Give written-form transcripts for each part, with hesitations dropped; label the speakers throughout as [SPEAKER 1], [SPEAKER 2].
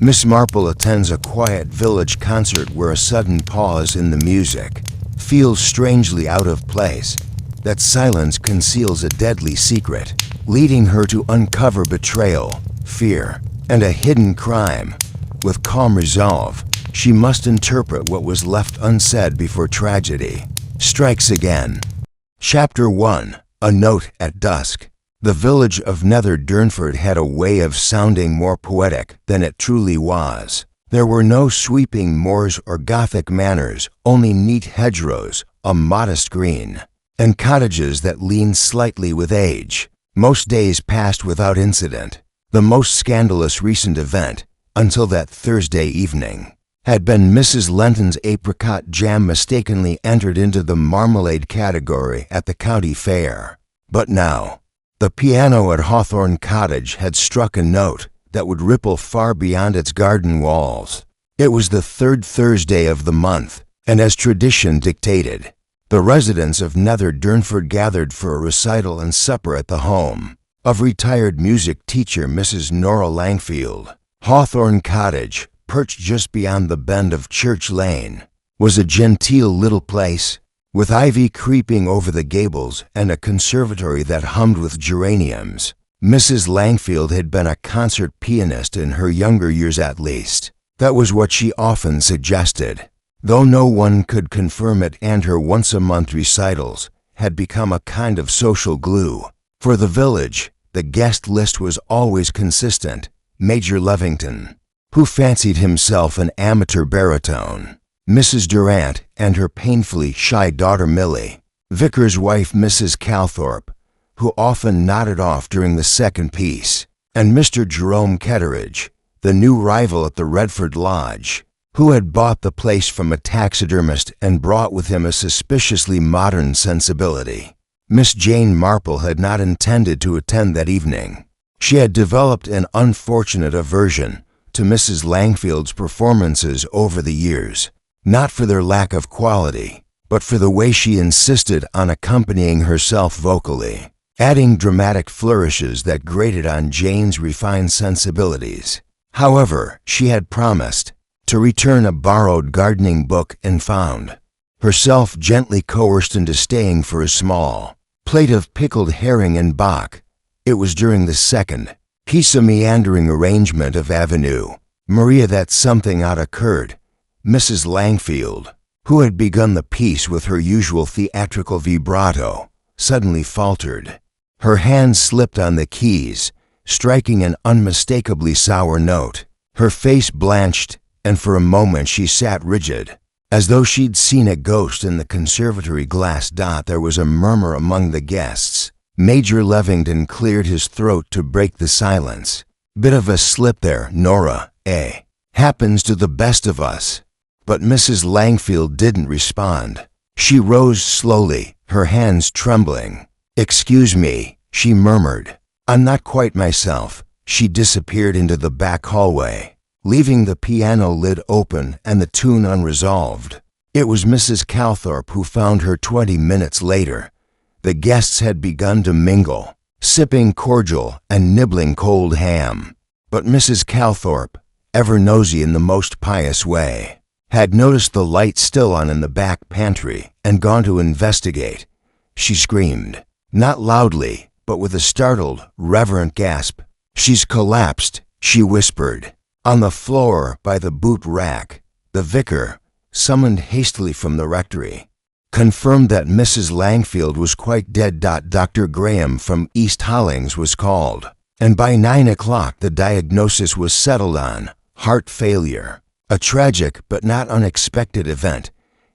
[SPEAKER 1] Miss Marple attends a quiet village concert where a sudden pause in the music feels strangely out of place. That silence conceals a deadly secret, leading her to uncover betrayal, fear, and a hidden crime. With calm resolve, she must interpret what was left unsaid before tragedy strikes again. Chapter 1. A Note at Dusk. The village of Nether Durnford had a way of sounding more poetic than it truly was. There were no sweeping moors or Gothic manors, only neat hedgerows, a modest green, and cottages that leaned slightly with age. Most days passed without incident. The most scandalous recent event, until that Thursday evening, had been Mrs. Lenton's apricot jam mistakenly entered into the marmalade category at the county fair. But now, the piano at Hawthorne Cottage had struck a note that would ripple far beyond its garden walls. It was the third Thursday of the month, and as tradition dictated, the residents of Nether Durnford gathered for a recital and supper at the home of retired music teacher Mrs. Nora Langfield. Hawthorne Cottage, perched just beyond the bend of Church Lane, was a genteel little place, with ivy creeping over the gables and a conservatory that hummed with geraniums. Mrs. Langfield had been a concert pianist in her younger years at least. That was what she often suggested, though no one could confirm it, and her once-a-month recitals had become a kind of social glue. For the village, the guest list was always consistent. Major Levington, who fancied himself an amateur baritone, Mrs. Durant and her painfully shy daughter Millie, Vicar's wife Mrs. Calthorpe, who often nodded off during the second piece, and Mr. Jerome Ketteridge, the new rival at the Redford Lodge, who had bought the place from a taxidermist and brought with him a suspiciously modern sensibility. Miss Jane Marple had not intended to attend that evening. She had developed an unfortunate aversion to Mrs. Langfield's performances over the years, not for their lack of quality, but for the way she insisted on accompanying herself vocally, adding dramatic flourishes that grated on Jane's refined sensibilities. However, she had promised to return a borrowed gardening book and found herself gently coerced into staying for a small plate of pickled herring and bok. It was during the second piece, a meandering arrangement of Avenue Maria, that something odd occurred. Mrs. Langfield, who had begun the piece with her usual theatrical vibrato, suddenly faltered. Her hands slipped on the keys, striking an unmistakably sour note. Her face blanched, and for a moment she sat rigid, as though she'd seen a ghost in the conservatory glass dot. There was a murmur among the guests. Major Levington cleared his throat to break the silence. "Bit of a slip there, Nora, eh? Happens to the best of us." But Mrs. Langfield didn't respond. She rose slowly, her hands trembling. "Excuse me," she murmured. "I'm not quite myself." She disappeared into the back hallway, leaving the piano lid open and the tune unresolved. It was Mrs. Calthorpe who found her 20 minutes later. The guests had begun to mingle, sipping cordial and nibbling cold ham. But Mrs. Calthorpe, ever nosy in the most pious way, had noticed the light still on in the back pantry and gone to investigate. She screamed, not loudly, but with a startled, reverent gasp. "She's collapsed," she whispered. On the floor by the boot rack, the vicar, summoned hastily from the rectory, confirmed that Mrs. Langfield was quite dead. Dr. Graham from East Hollings was called, and by 9 o'clock the diagnosis was settled on heart failure. A tragic but not unexpected event,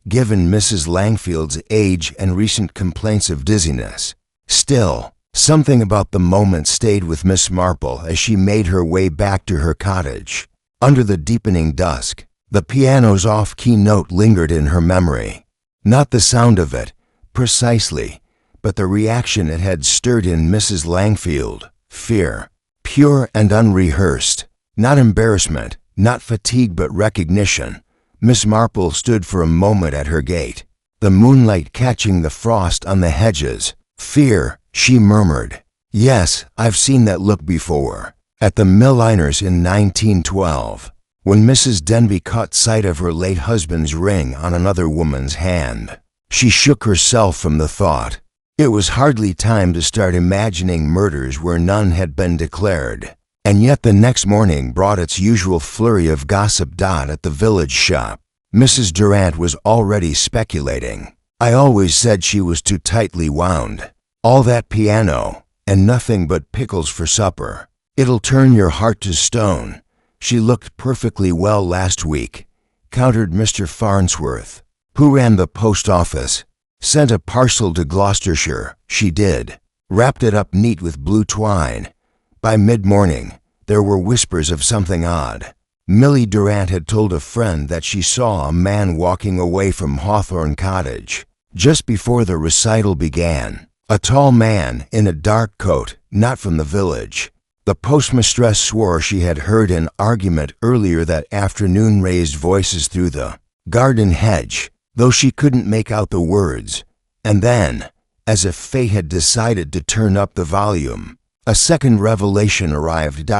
[SPEAKER 1] given Mrs. Langfield's age and recent complaints of dizziness. Still, something about the moment stayed with Miss Marple as she made her way back to her cottage. Under the deepening dusk, the piano's off-key note lingered in her memory. Not the sound of it, precisely, but the reaction it had stirred in Mrs. Langfield. Fear, pure and unrehearsed. Not embarrassment, not fatigue, but recognition. Miss Marple stood for a moment at her gate, the moonlight catching the frost on the hedges. "Fear," she murmured. "Yes, I've seen that look before. at the Milliners in 1912, when Mrs. Denby caught sight of her late husband's ring on another woman's hand. She shook herself from the thought. It was hardly time to start imagining murders where none had been declared. And yet the next morning brought its usual flurry of gossip. At the village shop, Mrs. Durant was already speculating. I always said she was too tightly wound. All that piano, and nothing but pickles for supper. It'll turn your heart to stone. She looked perfectly well last week, countered Mr. Farnsworth, who ran the post office. Sent a parcel to Gloucestershire, she did. Wrapped it up neat with blue twine. By mid-morning, there were whispers of something odd. Millie Durant had told a friend that she saw a man walking away from Hawthorne Cottage just before the recital began. A tall man in a dark coat, not from the village. The postmistress swore she had heard an argument earlier that afternoon, raised voices through the garden hedge, though she couldn't make out the words. And then, as if fate had decided to turn up the volume, a second revelation arrived.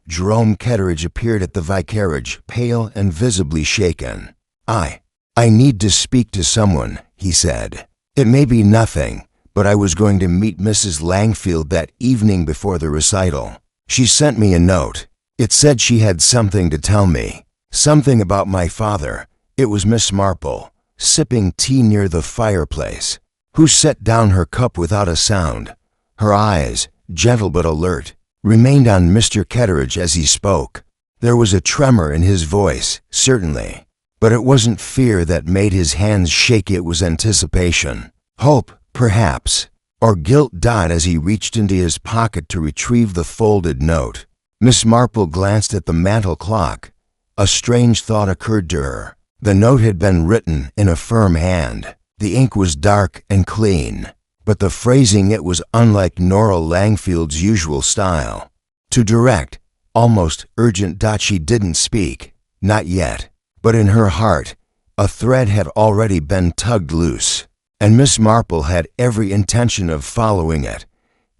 [SPEAKER 1] Jerome Ketteridge appeared at the vicarage, pale and visibly shaken. I need to speak to someone, he said. It may be nothing, but I was going to meet Mrs. Langfield that evening before the recital. She sent me a note. It said she had something to tell me. Something about my father. It was Miss Marple, sipping tea near the fireplace, who set down her cup without a sound. Her eyes, gentle but alert, remained on Mr. Ketteridge as he spoke. There was a tremor in his voice, certainly, but it wasn't fear that made his hands shake. It was anticipation. Hope, perhaps, or guilt. As he reached into his pocket to retrieve the folded note, Miss Marple glanced at the mantel clock. A strange thought occurred to her. The note had been written in a firm hand. The ink was dark and clean, but the phrasing, it was unlike Nora Langfield's usual style. Too direct, almost urgent. She didn't speak, not yet, but in her heart, a thread had already been tugged loose, and Miss Marple had every intention of following it.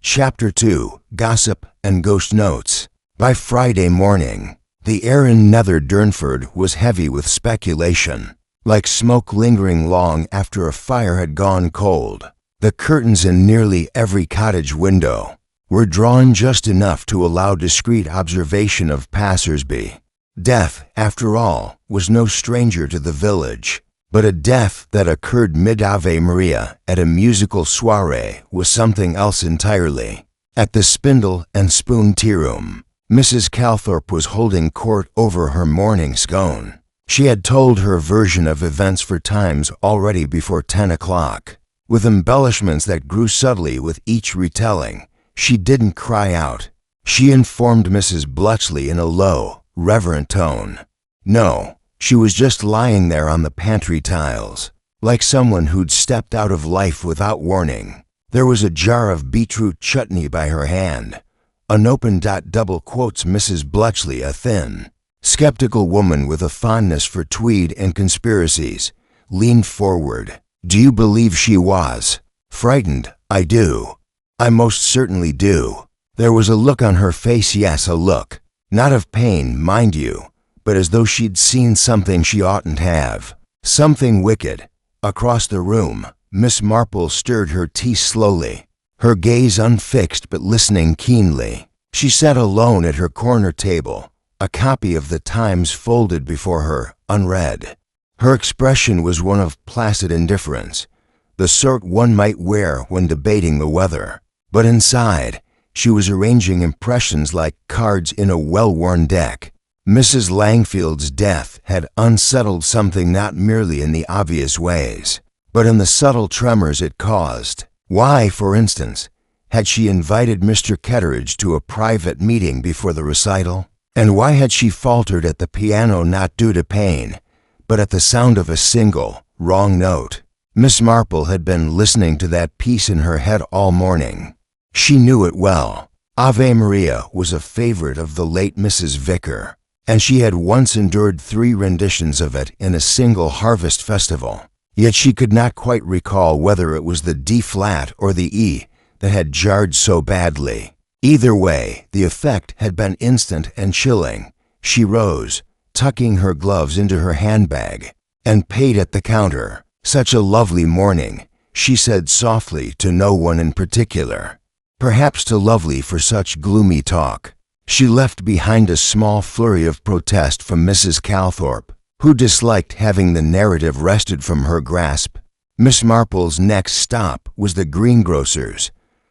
[SPEAKER 1] Chapter 2, Gossip and Ghost Notes. By Friday morning, the air in Nether Durnford was heavy with speculation, like smoke lingering long after a fire had gone cold. The curtains in nearly every cottage window were drawn just enough to allow discreet observation of passers-by. Death, after all, was no stranger to the village, but a death that occurred mid-Ave Maria at a musical soirée was something else entirely. At the Spindle and Spoon Tea Room, Mrs. Calthorpe was holding court over her morning scone. She had told her version of events for times already before 10 o'clock, with embellishments that grew subtly with each retelling. She didn't cry out. She informed Mrs. Bletchley in a low, reverent tone. No, she was just lying there on the pantry tiles, like someone who'd stepped out of life without warning. There was a jar of beetroot chutney by her hand. Unopened. Double quotes Mrs. Bletchley, a thin, skeptical woman with a fondness for Tweed and conspiracies, leaned forward. Do you believe she was frightened? I do. I most certainly do. There was a look on her face, yes, a look, not of pain, mind you, but as though she'd seen something she oughtn't have, something wicked. Across the room, Miss Marple stirred her tea slowly, her gaze unfixed but listening keenly. She sat alone at her corner table, a copy of the Times folded before her, unread. Her expression was one of placid indifference, the sort one might wear when debating the weather. But inside, she was arranging impressions like cards in a well-worn deck. Mrs. Langfield's death had unsettled something not merely in the obvious ways, but in the subtle tremors it caused. Why, for instance, had she invited Mr. Ketteridge to a private meeting before the recital? And why had she faltered at the piano, not due to pain, but at the sound of a single, wrong note? Miss Marple had been listening to that piece in her head all morning. She knew it well. Ave Maria was a favorite of the late Mrs. Vicar, and she had once endured 3 renditions of it in a single harvest festival. Yet she could not quite recall whether it was the D-flat or the E that had jarred so badly. Either way, the effect had been instant and chilling. She rose, tucking her gloves into her handbag, and paid at the counter. "Such a lovely morning," she said softly to no one in particular. Perhaps too lovely for such gloomy talk. She left behind a small flurry of protest from Mrs. Calthorpe, who disliked having the narrative wrested from her grasp. Miss Marple's next stop was the greengrocer's.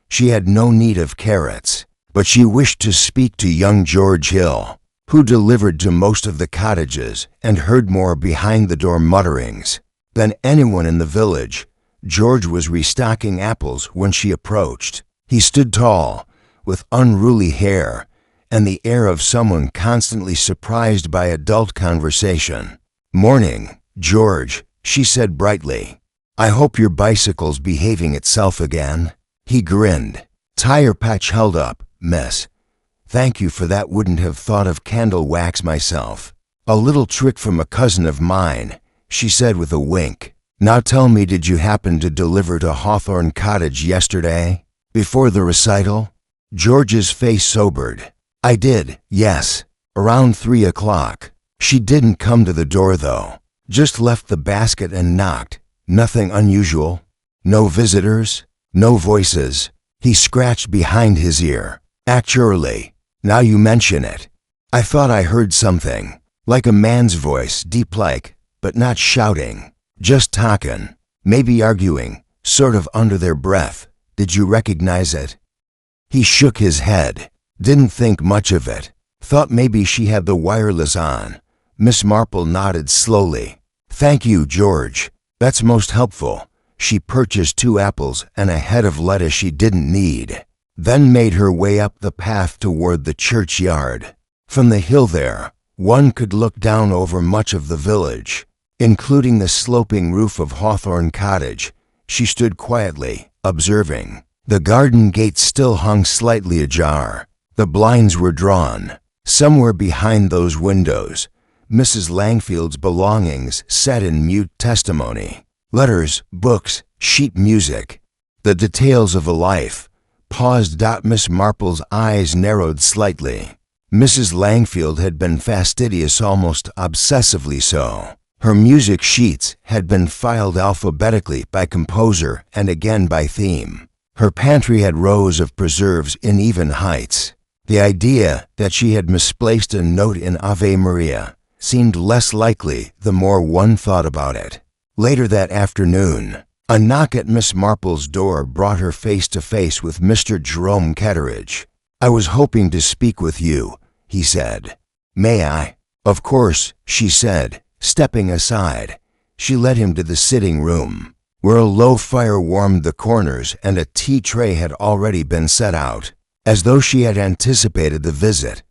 [SPEAKER 1] She had no need of carrots, but she wished to speak to young George Hill, who delivered to most of the cottages and heard more behind-the-door mutterings than anyone in the village. George was restocking apples when she approached. He stood tall, with unruly hair, and the air of someone constantly surprised by adult conversation. "Morning, George," she said brightly. "I hope your bicycle's behaving itself again." He grinned. "Tire patch held up, miss. Thank you for that. Wouldn't have thought of candle wax myself. A little trick from a cousin of mine," she said with a wink. "Now tell me, did you happen to deliver to Hawthorne Cottage yesterday, before the recital?" George's face sobered. "I did, yes, around 3 o'clock. She didn't come to the door though. Just left the basket and knocked. Nothing unusual. No visitors, no voices." He scratched behind his ear. "Actually, now you mention it, I thought I heard something, like a man's voice, deep-like, but not shouting. Just talkin', maybe arguing, sort of under their breath. Did you recognize it?" He shook his head. Didn't think much of it. Thought maybe she had the wireless on. Miss Marple nodded slowly. "Thank you, George. That's most helpful." She purchased 2 apples and a head of lettuce she didn't need, then made her way up the path toward the churchyard. From the hill there, one could look down over much of the village, including the sloping roof of Hawthorne Cottage. She stood quietly, observing. The garden gate still hung slightly ajar. The blinds were drawn. Somewhere behind those windows, Mrs. Langfield's belongings sat in mute testimony. Letters, books, sheet music, the details of a life. Paused. Miss Marple's eyes narrowed slightly. Mrs. Langfield had been fastidious, almost obsessively so. Her music sheets had been filed alphabetically by composer and again by theme. Her pantry had rows of preserves in even heights. The idea that she had misplaced a note in Ave Maria seemed less likely the more one thought about it. Later that afternoon, a knock at Miss Marple's door brought her face to face with Mr. Jerome Ketteridge. "I was hoping to speak with you," he said. "May I?" "Of course," she said, stepping aside. She led him to the sitting room, where a low fire warmed the corners and a tea tray had already been set out. As though she had anticipated the visit,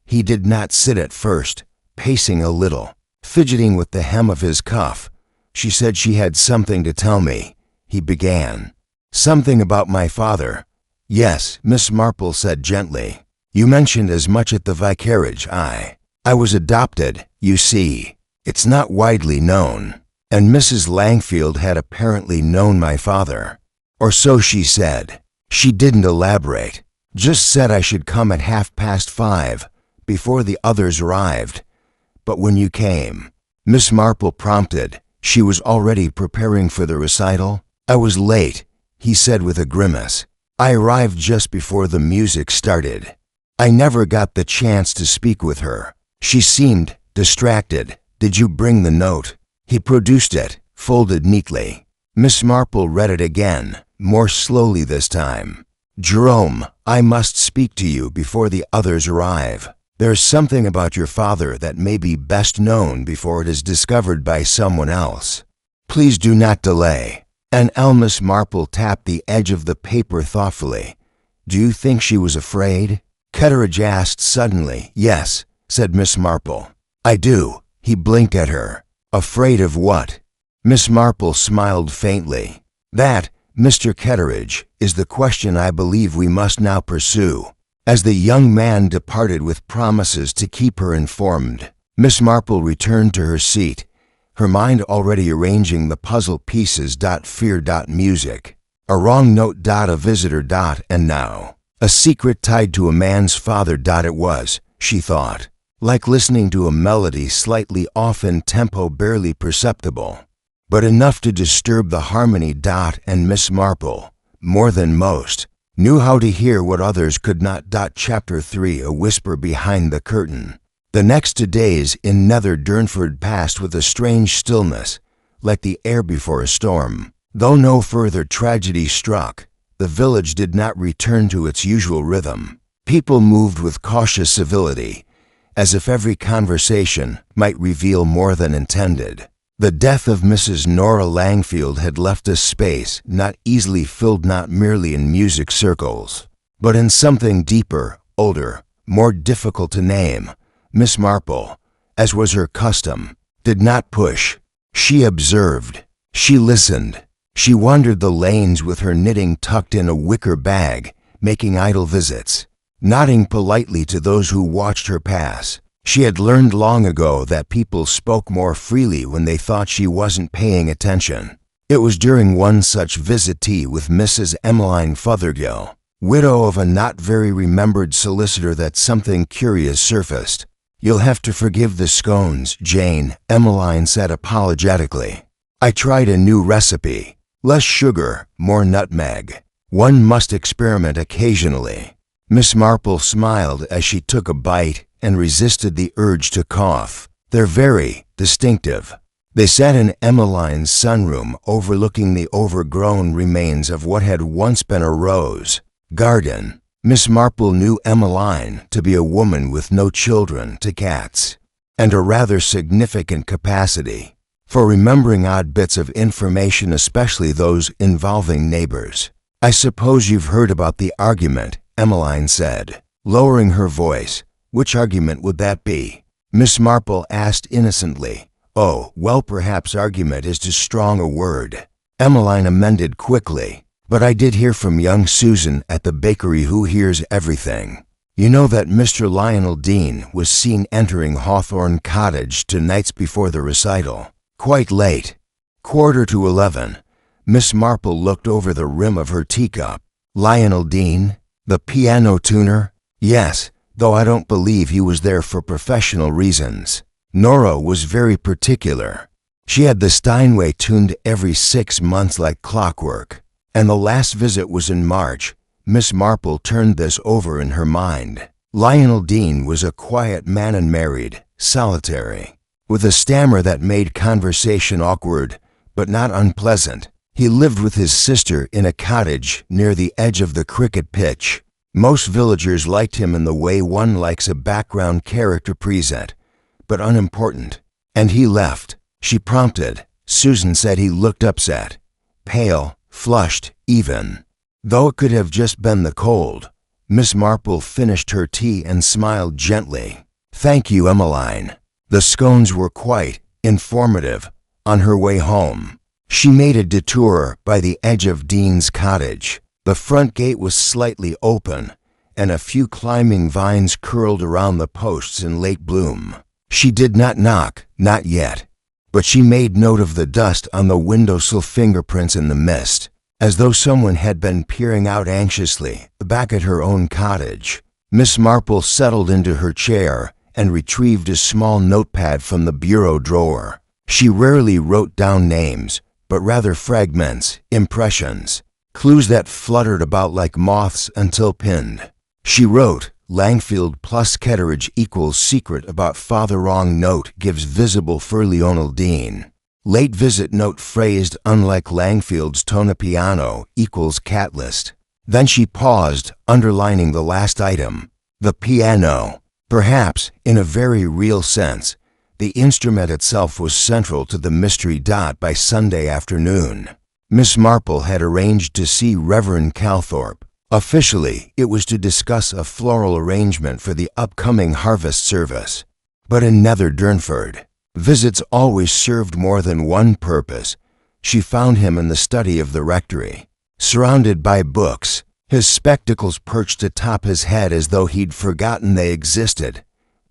[SPEAKER 1] he did not sit at first, pacing a little, fidgeting with the hem of his cuff. "She said she had something to tell me," he began. "Something about my father." "Yes," Miss Marple said gently. "You mentioned as much at the vicarage. I was adopted, you see. It's not widely known. And Mrs. Langfield had apparently known my father. Or so she said. She didn't elaborate. Just said I should come at 5:30, before the others arrived. But when you came," Miss Marple prompted. She was already preparing for the recital. "I was late," he said with a grimace. "I arrived just before the music started. I never got the chance to speak with her. She seemed distracted. Did you bring the note?" He produced it, folded neatly. Miss Marple read it again, more slowly this time. "Jerome, I must speak to you before the others arrive. There's something about your father that may be best known before it is discovered by someone else. Please do not delay." And Miss Marple tapped the edge of the paper thoughtfully. "Do you think she was afraid?" Ketteridge asked suddenly. "Yes," said Miss Marple. "I do." He blinked at her. "Afraid of what?" Miss Marple smiled faintly. "That, Mr. Ketteridge, is the question I believe we must now pursue." As the young man departed with promises to keep her informed, Miss Marple returned to her seat, her mind already arranging the puzzle pieces. Fear. Music. A wrong note. A visitor. And now, A secret tied to a man's father. It was, she thought, like listening to a melody slightly off in tempo, barely perceptible, but enough to disturb the harmony. And Miss Marple, more than most, knew how to hear what others could not. Chapter 3. A whisper behind the curtain. The next 2 days in Nether Durnford passed with a strange stillness, like the air before a storm. Though no further tragedy struck, the village did not return to its usual rhythm. People moved with cautious civility, as if every conversation might reveal more than intended. The death of Mrs. Nora Langfield had left a space not easily filled, not merely in music circles, but in something deeper, older, more difficult to name. Miss Marple, as was her custom, did not push. She observed. She listened. She wandered the lanes with her knitting tucked in a wicker bag, making idle visits, nodding politely to those who watched her pass. She had learned long ago that people spoke more freely when they thought she wasn't paying attention. It was during one such visit with Mrs. Emmeline Fothergill, widow of a not very remembered solicitor, that something curious surfaced. "You'll have to forgive the scones, Jane," Emmeline said apologetically. "I tried a new recipe. Less sugar, more nutmeg. One must experiment occasionally." Miss Marple smiled as she took a bite and resisted the urge to cough. "They're very distinctive." They sat in Emmeline's sunroom overlooking the overgrown remains of what had once been a rose garden. Miss Marple knew Emmeline to be a woman with no children to cats, and a rather significant capacity for remembering odd bits of information, especially those involving neighbors. "I suppose you've heard about the argument," Emmeline said, lowering her voice. "Which argument would that be?" Miss Marple asked innocently. "Oh, well, perhaps argument is too strong a word," Emmeline amended quickly. "But I did hear from young Susan at the bakery, who hears everything. You know that Mr. Lionel Dean was seen entering Hawthorne Cottage 2 nights before the recital. Quite late. 11:15. Miss Marple looked over the rim of her teacup. "Lionel Dean? The piano tuner?" "Yes, though I don't believe he was there for professional reasons. Nora was very particular. She had the Steinway tuned every 6 months like clockwork, and the last visit was in March." Miss Marple turned this over in her mind. Lionel Dean was a quiet man, unmarried, solitary, with a stammer that made conversation awkward, but not unpleasant. He lived with his sister in a cottage near the edge of the cricket pitch. Most villagers liked him in the way one likes a background character present, but unimportant. "And he left," she prompted. Susan said he looked upset, pale, flushed even, though it could have just been the cold. Miss Marple finished her tea and smiled gently. "Thank you, Emmeline." The scones were quite informative. On her way home, she made a detour by the edge of Dean's cottage. The front gate was slightly open, and a few climbing vines curled around the posts in late bloom. She did not knock, not yet, but she made note of the dust on the windowsill, fingerprints in the mist, as though someone had been peering out anxiously back at her own cottage. Miss Marple settled into her chair and retrieved a small notepad from the bureau drawer. She rarely wrote down names, but rather fragments, impressions, clues that fluttered about like moths until pinned. She wrote, "Langfield plus Ketteridge equals secret about father, wrong note gives visible for Lionel Dean. Late visit note phrased unlike Langfield's tone piano equals cat list." Then she paused, underlining the last item, the piano. Perhaps, in a very real sense, the instrument itself was central to the mystery. By Sunday afternoon, Miss Marple had arranged to see Reverend Calthorpe. Officially, it was to discuss a floral arrangement for the upcoming harvest service. But in Nether Durnford, visits always served more than one purpose. She found him in the study of the rectory, surrounded by books, his spectacles perched atop his head as though he'd forgotten they existed.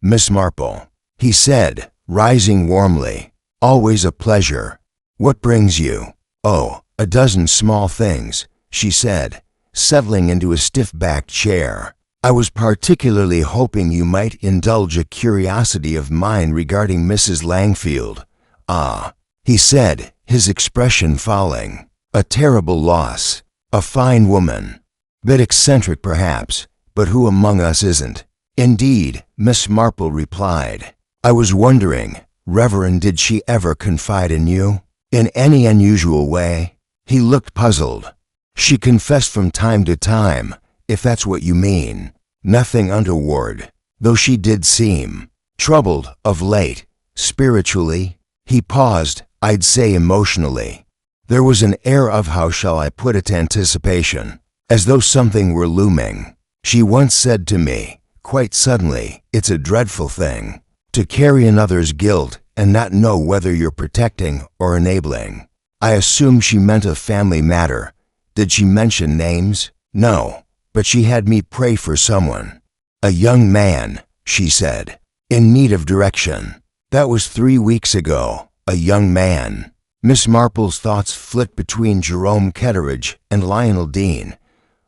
[SPEAKER 1] "Miss Marple," he said, rising warmly, "always a pleasure. What brings you?" "Oh, a dozen small things," she said, settling into a stiff-backed chair. "I was particularly hoping you might indulge a curiosity of mine regarding Mrs. Langfield." "Ah," he said, his expression falling. "A terrible loss. A fine woman. Bit eccentric, perhaps, but who among us isn't?" "Indeed," Miss Marple replied. "I was wondering, Reverend, did she ever confide in you? In any unusual way?" He looked puzzled. "She confessed from time to time, if that's what you mean. Nothing untoward, though she did seem troubled of late, spiritually." He paused, "I'd say emotionally. There was an air of, how shall I put it, anticipation, as though something were looming. She once said to me, quite suddenly, 'It's a dreadful thing to carry another's guilt and not know whether you're protecting or enabling.' I assume she meant a family matter. Did she mention names?" "No, but she had me pray for someone. A young man," she said, "in need of direction. That was 3 weeks ago. A young man." Miss Marple's thoughts flit between Jerome Ketteridge and Lionel Dean.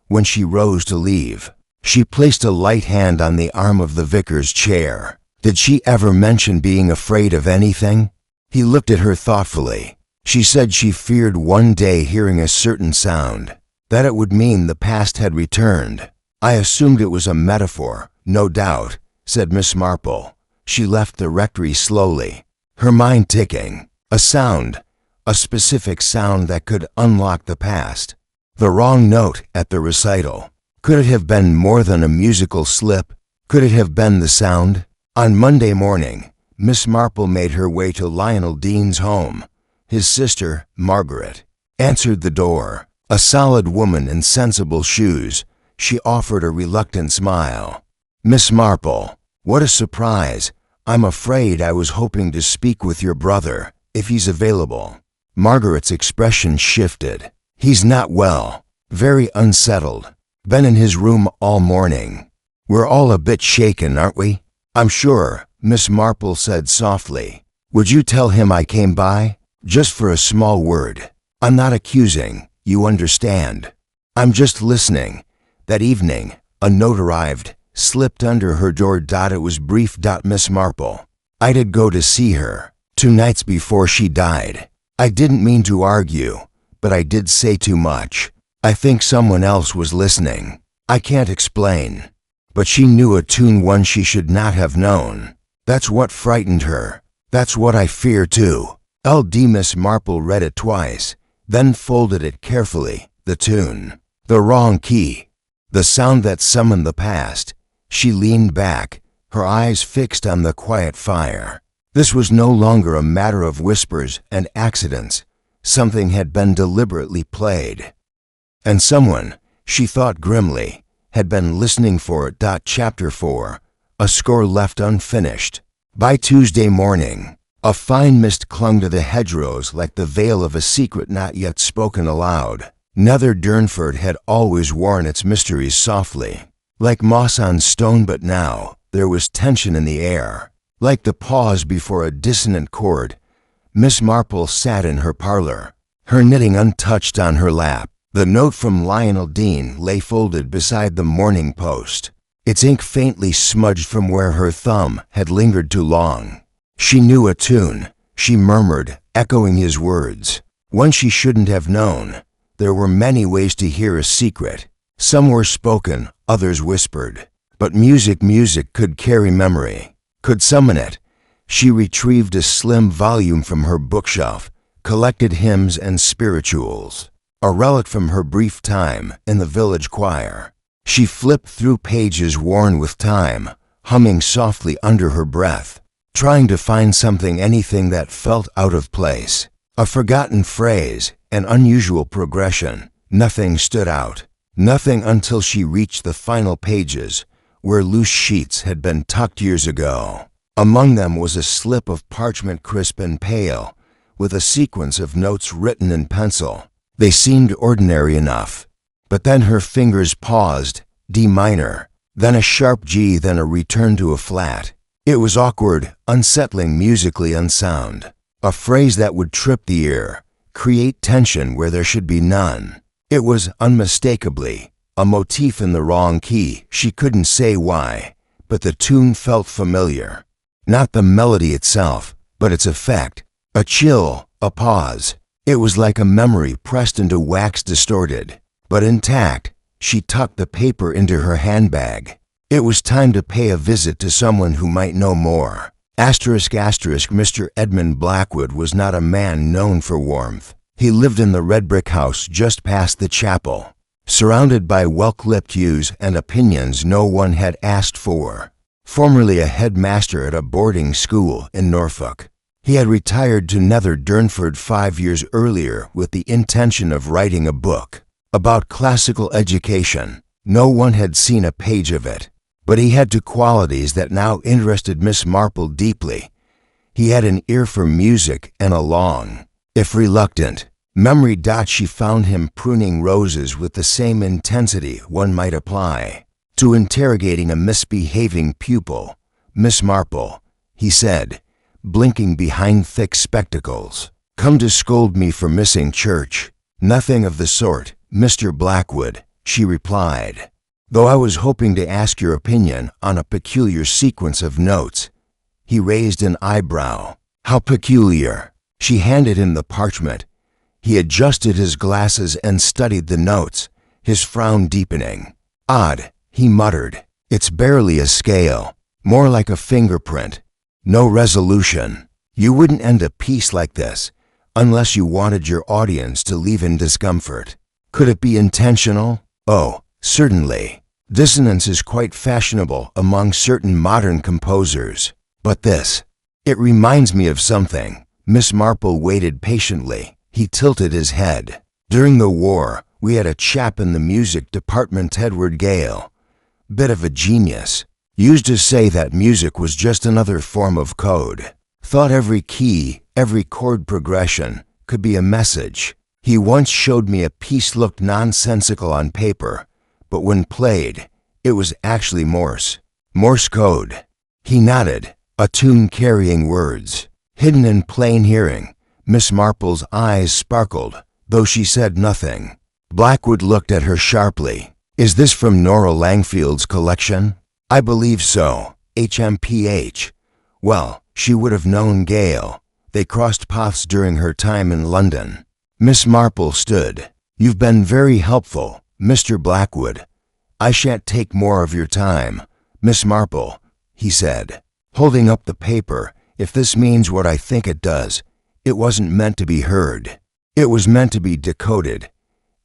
[SPEAKER 1] When she rose to leave, she placed a light hand on the arm of the vicar's chair. "Did she ever mention being afraid of anything?" He looked at her thoughtfully. "She said she feared one day hearing a certain sound, that it would mean the past had returned. I assumed it was a metaphor, no doubt," said Miss Marple. She left the rectory slowly, her mind ticking. A sound, a specific sound that could unlock the past. The wrong note at the recital. Could it have been more than a musical slip? Could it have been the sound? On Monday morning, Miss Marple made her way to Lionel Dean's home. His sister, Margaret, answered the door. A solid woman in sensible shoes, she offered a reluctant smile. "Miss Marple, what a surprise. I'm afraid I was hoping to speak with your brother, if he's available." Margaret's expression shifted. "He's not well. Very unsettled. Been in his room all morning. We're all a bit shaken, aren't we?" "I'm sure," Miss Marple said softly. "Would you tell him I came by? Just for a small word. I'm not accusing, you understand. I'm just listening." That evening, a note arrived, slipped under her door. It was brief. "Miss Marple, I did go to see her 2 nights before she died. I didn't mean to argue, but I did say too much. I think someone else was listening. I can't explain. But she knew a tune one she should not have known. That's what frightened her. That's what I fear too." Miss Marple read it twice, then folded it carefully. The tune. The wrong key. The sound that summoned the past. She leaned back, her eyes fixed on the quiet fire. This was no longer a matter of whispers and accidents. Something had been deliberately played. And someone, she thought grimly, had been listening for it. Chapter 4. A score left unfinished. By Tuesday morning, a fine mist clung to the hedgerows like the veil of a secret not yet spoken aloud. Nether Durnford had always worn its mysteries softly, like moss on stone, but now there was tension in the air. Like the pause before a dissonant chord, Miss Marple sat in her parlor, her knitting untouched on her lap. The note from Lionel Dean lay folded beside the Morning Post, its ink faintly smudged from where her thumb had lingered too long. She knew a tune, she murmured, echoing his words. One she shouldn't have known. There were many ways to hear a secret. Some were spoken, others whispered. But music could carry memory, could summon it. She retrieved a slim volume from her bookshelf, collected hymns and spirituals, a relic from her brief time in the village choir. She flipped through pages worn with time, humming softly under her breath, trying to find something, anything that felt out of place. A forgotten phrase, an unusual progression. Nothing stood out. Nothing until she reached the final pages, where loose sheets had been tucked years ago. Among them was a slip of parchment, crisp and pale, with a sequence of notes written in pencil. They seemed ordinary enough, but then her fingers paused. D minor, then a sharp G, then a return to a flat. It was awkward, unsettling, musically unsound. A phrase that would trip the ear, create tension where there should be none. It was unmistakably A motif in the wrong key. She couldn't say why, but the tune felt familiar. Not the melody itself, but its effect. A chill, a pause. It was like a memory pressed into wax distorted, but intact. She tucked the paper into her handbag. It was time to pay a visit to someone who might know more. Mr. Edmund Blackwood was not a man known for warmth. He lived in the red brick house just past the chapel, surrounded by well-clipped views and opinions no one had asked for. Formerly a headmaster at a boarding school in Norfolk, he had retired to Nether Durnford 5 years earlier with the intention of writing a book about classical education. No one had seen a page of it, but he had two qualities that now interested Miss Marple deeply. He had an ear for music and a long, if reluctant, memory. She found him pruning roses with the same intensity one might apply to interrogating a misbehaving pupil. "Miss Marple," he said, blinking behind thick spectacles, "come to scold me for missing church." "Nothing of the sort, Mr. Blackwood," she replied, "though I was hoping to ask your opinion on a peculiar sequence of notes." He raised an eyebrow. "How peculiar?" She handed him the parchment. He adjusted his glasses and studied the notes, his frown deepening. "Odd," he muttered. "It's barely a scale, more like a fingerprint. No resolution. You wouldn't end a piece like this unless you wanted your audience to leave in discomfort. Could it be intentional?" "Oh, certainly. Dissonance is quite fashionable among certain modern composers. But this, it reminds me of something." Miss Marple waited patiently. He tilted his head. "During the war, we had a chap in the music department, Edward Gale. Bit of a genius. Used to say that music was just another form of code. Thought every key, every chord progression could be a message. He once showed me a piece looked nonsensical on paper, but when played, it was actually Morse code." He nodded. "A tune carrying words, hidden in plain hearing." Miss Marple's eyes sparkled, though she said nothing. Blackwood looked at her sharply. "Is this from Nora Langfield's collection?" "I believe so. HMPH. Well, she would have known Gale. They crossed paths during her time in London." Miss Marple stood. "You've been very helpful, Mr. Blackwood. I shan't take more of your time, Miss Marple," he said, holding up the paper. "If this means what I think it does, it wasn't meant to be heard. It was meant to be decoded."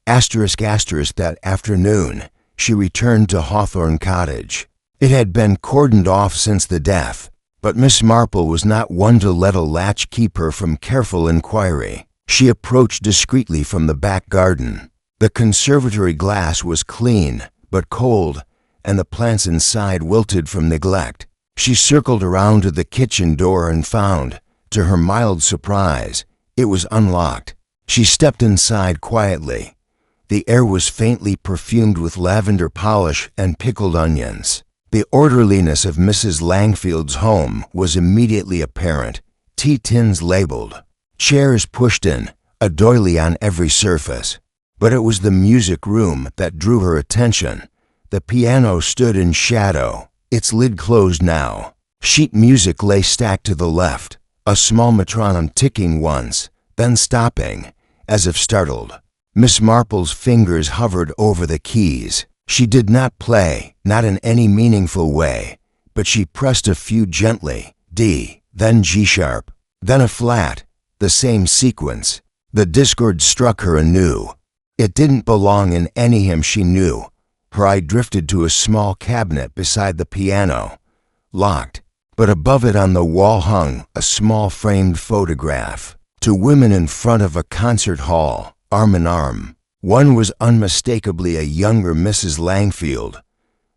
[SPEAKER 1] That afternoon, she returned to Hawthorne Cottage. It had been cordoned off since the death, but Miss Marple was not one to let a latch keep her from careful inquiry. She approached discreetly from the back garden. The conservatory glass was clean, but cold, and the plants inside wilted from neglect. She circled around to the kitchen door and found, to her mild surprise, it was unlocked. She stepped inside quietly. The air was faintly perfumed with lavender polish and pickled onions. The orderliness of Mrs. Langfield's home was immediately apparent. Tea tins labeled, chairs pushed in, a doily on every surface. But it was the music room that drew her attention. The piano stood in shadow, its lid closed now. Sheet music lay stacked to the left, a small metronome ticking once, then stopping, as if startled. Miss Marple's fingers hovered over the keys. She did not play, not in any meaningful way, but she pressed a few gently, D, then G sharp, then a flat, the same sequence. The discord struck her anew. It didn't belong in any hymn she knew. Her eye drifted to a small cabinet beside the piano, locked, but above it on the wall hung a small framed photograph. Two women in front of a concert hall, arm in arm. One was unmistakably a younger Mrs. Langfield.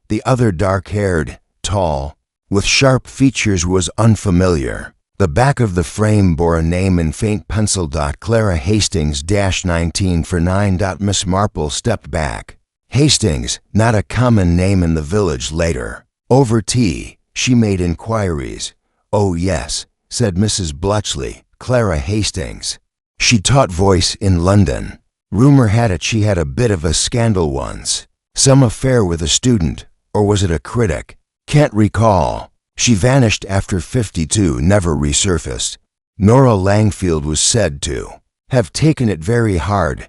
[SPEAKER 1] The other, dark-haired, tall, with sharp features, was unfamiliar. The back of the frame bore a name in faint pencil. Clara Hastings, 19 for 9. Miss Marple stepped back. Hastings, not a common name in the village. Later, over tea, she made inquiries. "Oh yes," said Mrs. Bletchley, "Clara Hastings. She taught voice in London. Rumor had it she had a bit of a scandal once. Some affair with a student, or was it a critic? Can't recall. She vanished after 52, never resurfaced. Nora Langfield was said to have taken it very hard.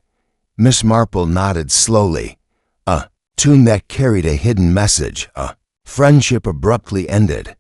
[SPEAKER 1] Miss Marple nodded slowly. A tune that carried a hidden message. A friendship abruptly ended.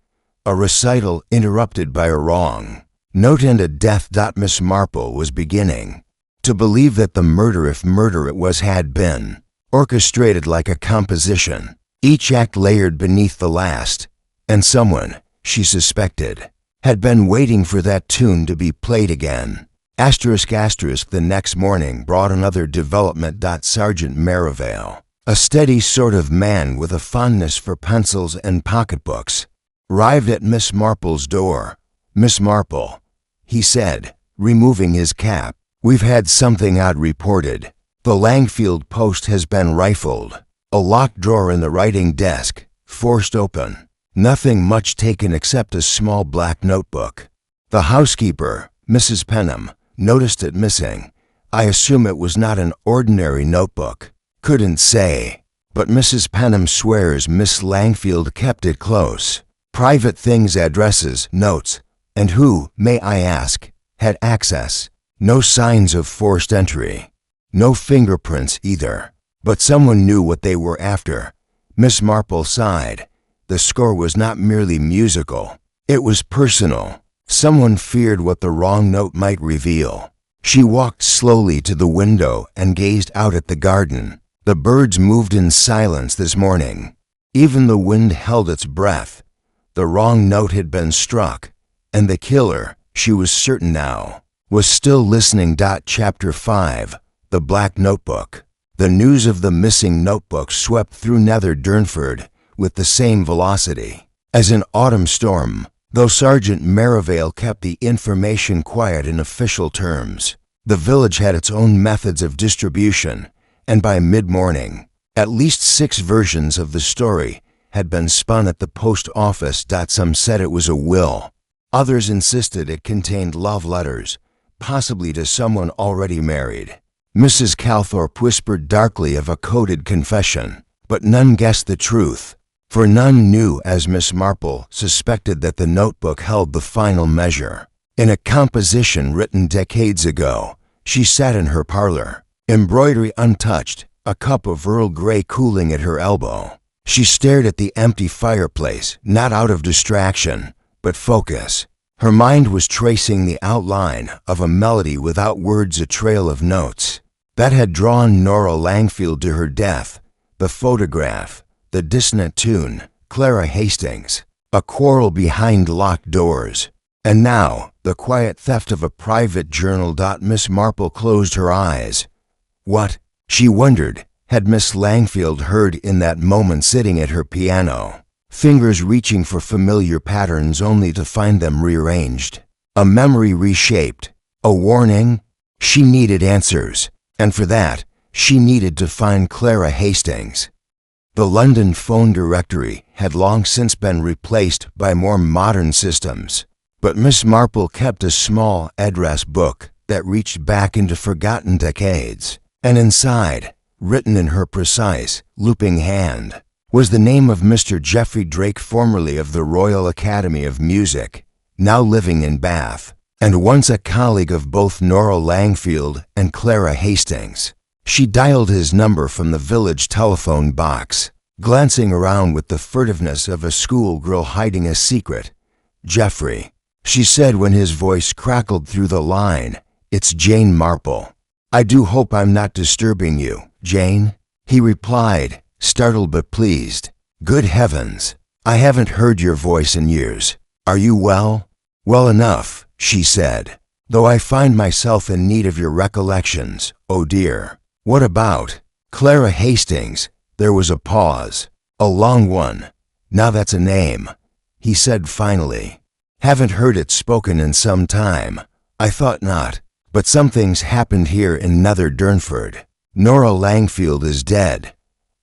[SPEAKER 1] A recital interrupted by a wrong note and a death. Miss Marple was beginning to believe that the murder, if murder it was, had been orchestrated like a composition, each act layered beneath the last, and someone, she suspected, had been waiting for that tune to be played again. The next morning brought another development. Sergeant Merivale, a steady sort of man with a fondness for pencils and pocketbooks, arrived at Miss Marple's door. "Miss Marple," he said, removing his cap, "we've had something odd reported. The Langfield post has been rifled. A locked drawer in the writing desk forced open. Nothing much taken except a small black notebook. The housekeeper, Mrs. Penham, noticed it missing. I assume it was not an ordinary notebook. Couldn't say. But Mrs. Penham swears Miss Langfield kept it close. Private things, addresses, notes. And who, may I ask, had access? No signs of forced entry. No fingerprints either. But someone knew what they were after." Miss Marple sighed. The score was not merely musical. It was personal. Someone feared what the wrong note might reveal. She walked slowly to the window and gazed out at the garden. The birds moved in silence this morning. Even the wind held its breath. The wrong note had been struck, and the killer, she was certain now, was still listening. Chapter 5. The Black Notebook. The news of the missing notebook swept through Nether Durnford with the same velocity as an autumn storm, though Sergeant Merivale kept the information quiet in official terms. The village had its own methods of distribution, and by mid-morning, at least 6 versions of the story had been spun at the post office. Some said it was a will. Others insisted it contained love letters, possibly to someone already married. Mrs. Calthorpe whispered darkly of a coded confession, but none guessed the truth, for none knew, as Miss Marple suspected, that the notebook held the final measure. In a composition written decades ago, she sat in her parlor, embroidery untouched, a cup of Earl Grey cooling at her elbow. She stared at the empty fireplace, not out of distraction, but focus. Her mind was tracing the outline of a melody without words, a trail of notes that had drawn Nora Langfield to her death. The photograph, the dissonant tune, Clara Hastings, a quarrel behind locked doors, and now the quiet theft of a private journal. Miss Marple closed her eyes. What, she wondered, had Miss Langfield heard in that moment sitting at her piano, fingers reaching for familiar patterns only to find them rearranged? A memory reshaped, a warning? She needed answers, and for that, she needed to find Clara Hastings. The London phone directory had long since been replaced by more modern systems, but Miss Marple kept a small address book that reached back into forgotten decades, and inside, written in her precise, looping hand, was the name of Mr. Geoffrey Drake, formerly of the Royal Academy of Music, now living in Bath, and once a colleague of both Nora Langfield and Clara Hastings. She dialed his number from the village telephone box, glancing around with the furtiveness of a schoolgirl hiding a secret. "Geoffrey," she said when his voice crackled through the line, "it's Jane Marple. I do hope I'm not disturbing you, Jane," he replied, startled but pleased. "Good heavens, I haven't heard your voice in years. Are you well?" "Well enough," she said, "though I find myself in need of your recollections, oh dear." "What about?" "Clara Hastings." There was a pause, a long one. "Now that's a name," he said finally. "Haven't heard it spoken in some time." "I thought not. But something's happened here in Nether Durnford. Nora Langfield is dead."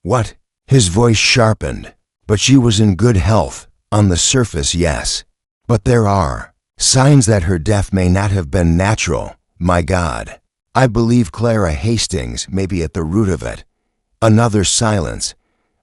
[SPEAKER 1] "What?" His voice sharpened. "But she was in good health. On the surface, yes. But there are signs that her death may not have been natural. My God. I believe Clara Hastings may be at the root of it. Another silence.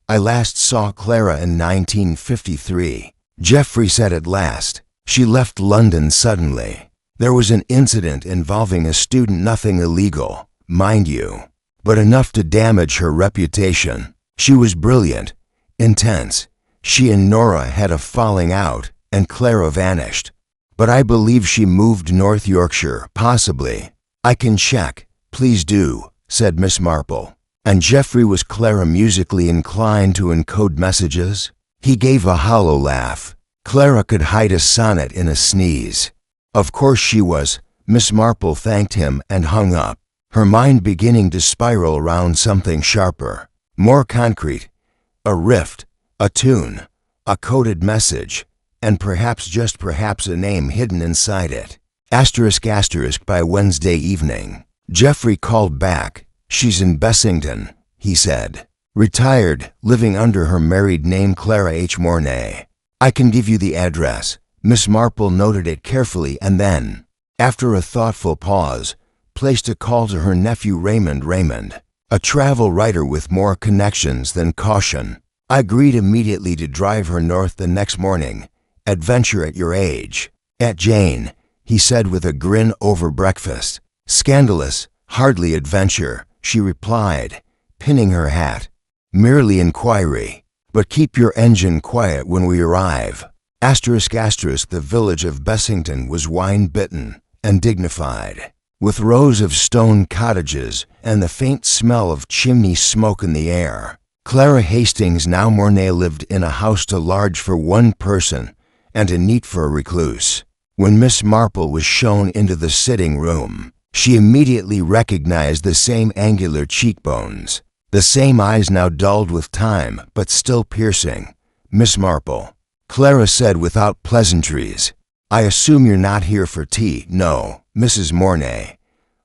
[SPEAKER 1] I last saw Clara in 1953. Jeffrey said at last. She left London suddenly. There was an incident involving a student, nothing illegal, mind you, but enough to damage her reputation. She was brilliant, intense. She and Nora had a falling out, and Clara vanished. But I believe she moved North Yorkshire, possibly. I can check. Please do, said Miss Marple. And Jeffrey, was Clara musically inclined to encode messages? He gave a hollow laugh. Clara could hide a sonnet in a sneeze. Of course she was. Miss Marple thanked him and hung up, her mind beginning to spiral around something sharper, more concrete. A rift, a tune, a coded message, and perhaps, just perhaps, a name hidden inside it. Asterisk asterisk. By Wednesday evening, Jeffrey called back. She's in Bessington, he said. Retired, living under her married name Clara H. Mornay. I can give you the address. Miss Marple noted it carefully and then, after a thoughtful pause, placed a call to her nephew Raymond, a travel writer with more connections than caution. I agreed immediately to drive her north the next morning. Adventure at your age. At Jane, he said with a grin over breakfast. Scandalous, hardly adventure, she replied, pinning her hat. Merely inquiry. But keep your engine quiet when we arrive. Asterisk asterisk. The village of Bessington was wine-bitten and dignified, with rows of stone cottages and the faint smell of chimney smoke in the air. Clara Hastings, now Mornay, lived in a house too large for one person and too neat for a recluse. When Miss Marple was shown into the sitting room, she immediately recognized the same angular cheekbones, the same eyes now dulled with time but still piercing. Miss Marple, Clara said without pleasantries. I assume you're not here for tea? No, Mrs. Mornay.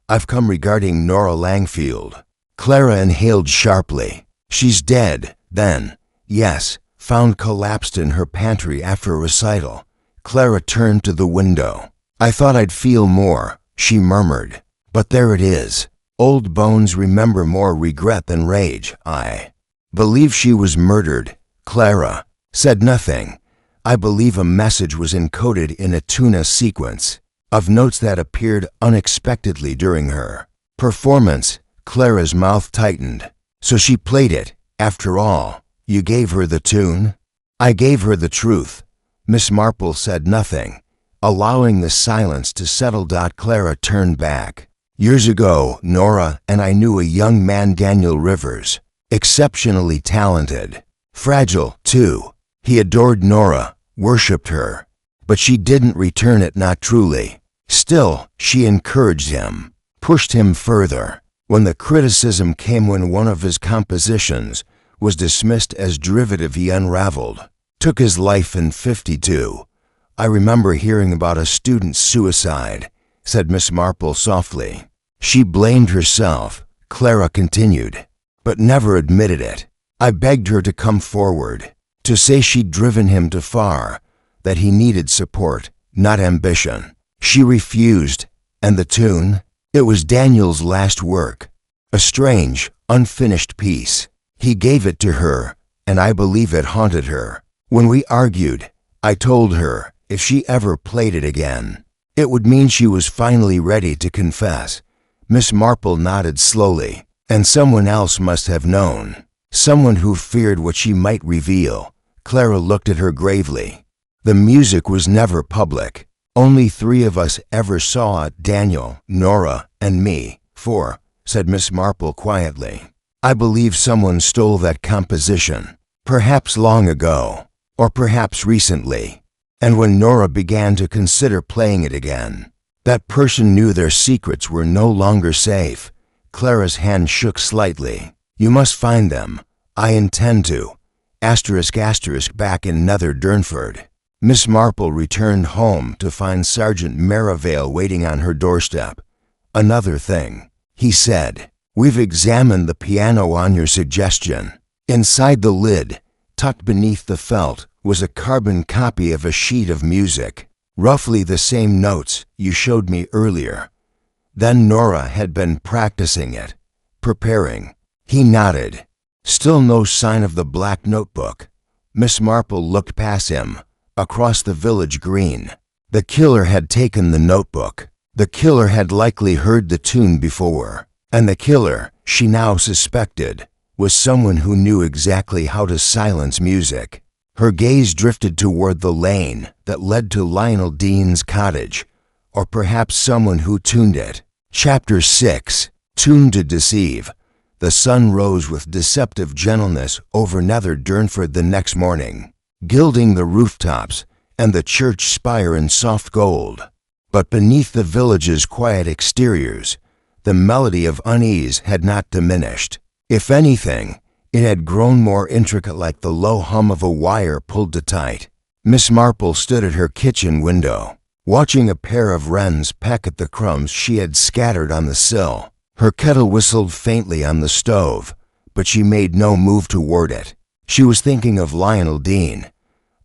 [SPEAKER 1] I've come regarding Nora Langfield. Clara inhaled sharply. She's dead, then? Yes, found collapsed in her pantry after a recital. Clara turned to the window. I thought I'd feel more, she murmured. But there it is. Old bones remember more regret than rage. I believe she was murdered. Clara said nothing. I believe a message was encoded in a tuna sequence of notes that appeared unexpectedly during her performance. Clara's mouth tightened. So she played it, after all. You gave her the tune? I gave her the truth. Miss Marple said nothing, allowing the silence to settle. Clara turned back. Years ago, Nora and I knew a young man, Daniel Rivers, exceptionally talented, fragile, too. He adored Nora, worshipped her, but she didn't return it, not truly. Still, she encouraged him, pushed him further. When the criticism came, when one of his compositions was dismissed as derivative, he unraveled, took his life in '52. I remember hearing about a student's suicide, said Miss Marple softly. She blamed herself, Clara continued, but never admitted it. I begged her to come forward, to say she'd driven him too far, that he needed support, not ambition. She refused. And the tune? It was Daniel's last work, a strange, unfinished piece. He gave it to her, and I believe it haunted her. When we argued, I told her if she ever played it again, it would mean she was finally ready to confess. Miss Marple nodded slowly. And someone else must have known, someone who feared what she might reveal. Clara looked at her gravely. The music was never public. Only 3 of us ever saw it, Daniel, Nora, and me. 4, said Miss Marple quietly. I believe someone stole that composition, perhaps long ago, or perhaps recently. And when Nora began to consider playing it again, that person knew their secrets were no longer safe. Clara's hand shook slightly. You must find them. I intend to. Asterisk asterisk. Back in Nether Durnford, Miss Marple returned home to find Sergeant Merivale waiting on her doorstep. Another thing, he said. We've examined the piano on your suggestion. Inside the lid, tucked beneath the felt, was a carbon copy of a sheet of music, roughly the same notes you showed me earlier. Then Nora had been practicing it, preparing. He nodded. Still no sign of the black notebook. Miss Marple looked past him, across the village green. The killer had taken the notebook. The killer had likely heard the tune before. And the killer, she now suspected, was someone who knew exactly how to silence music. Her gaze drifted toward the lane that led to Lionel Dean's cottage, or perhaps someone who tuned it. Chapter 6. Tuned to Deceive. The sun rose with deceptive gentleness over Nether Durnford the next morning, gilding the rooftops and the church spire in soft gold. But beneath the village's quiet exteriors, the melody of unease had not diminished. If anything, it had grown more intricate, like the low hum of a wire pulled to tight. Miss Marple stood at her kitchen window, watching a pair of wrens peck at the crumbs she had scattered on the sill. Her kettle whistled faintly on the stove, but she made no move toward it. She was thinking of Lionel Dean,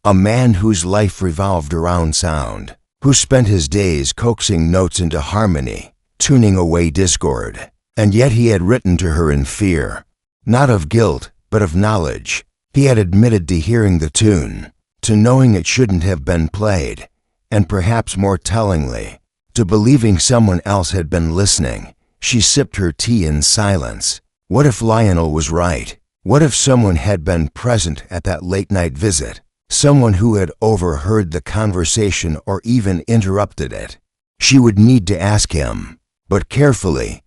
[SPEAKER 1] a man whose life revolved around sound, who spent his days coaxing notes into harmony, tuning away discord. And yet he had written to her in fear, not of guilt, but of knowledge. He had admitted to hearing the tune, to knowing it shouldn't have been played, and perhaps more tellingly, to believing someone else had been listening. She sipped her tea in silence. What if Lionel was right? What if someone had been present at that late-night visit? Someone who had overheard the conversation or even interrupted it? She would need to ask him, but carefully.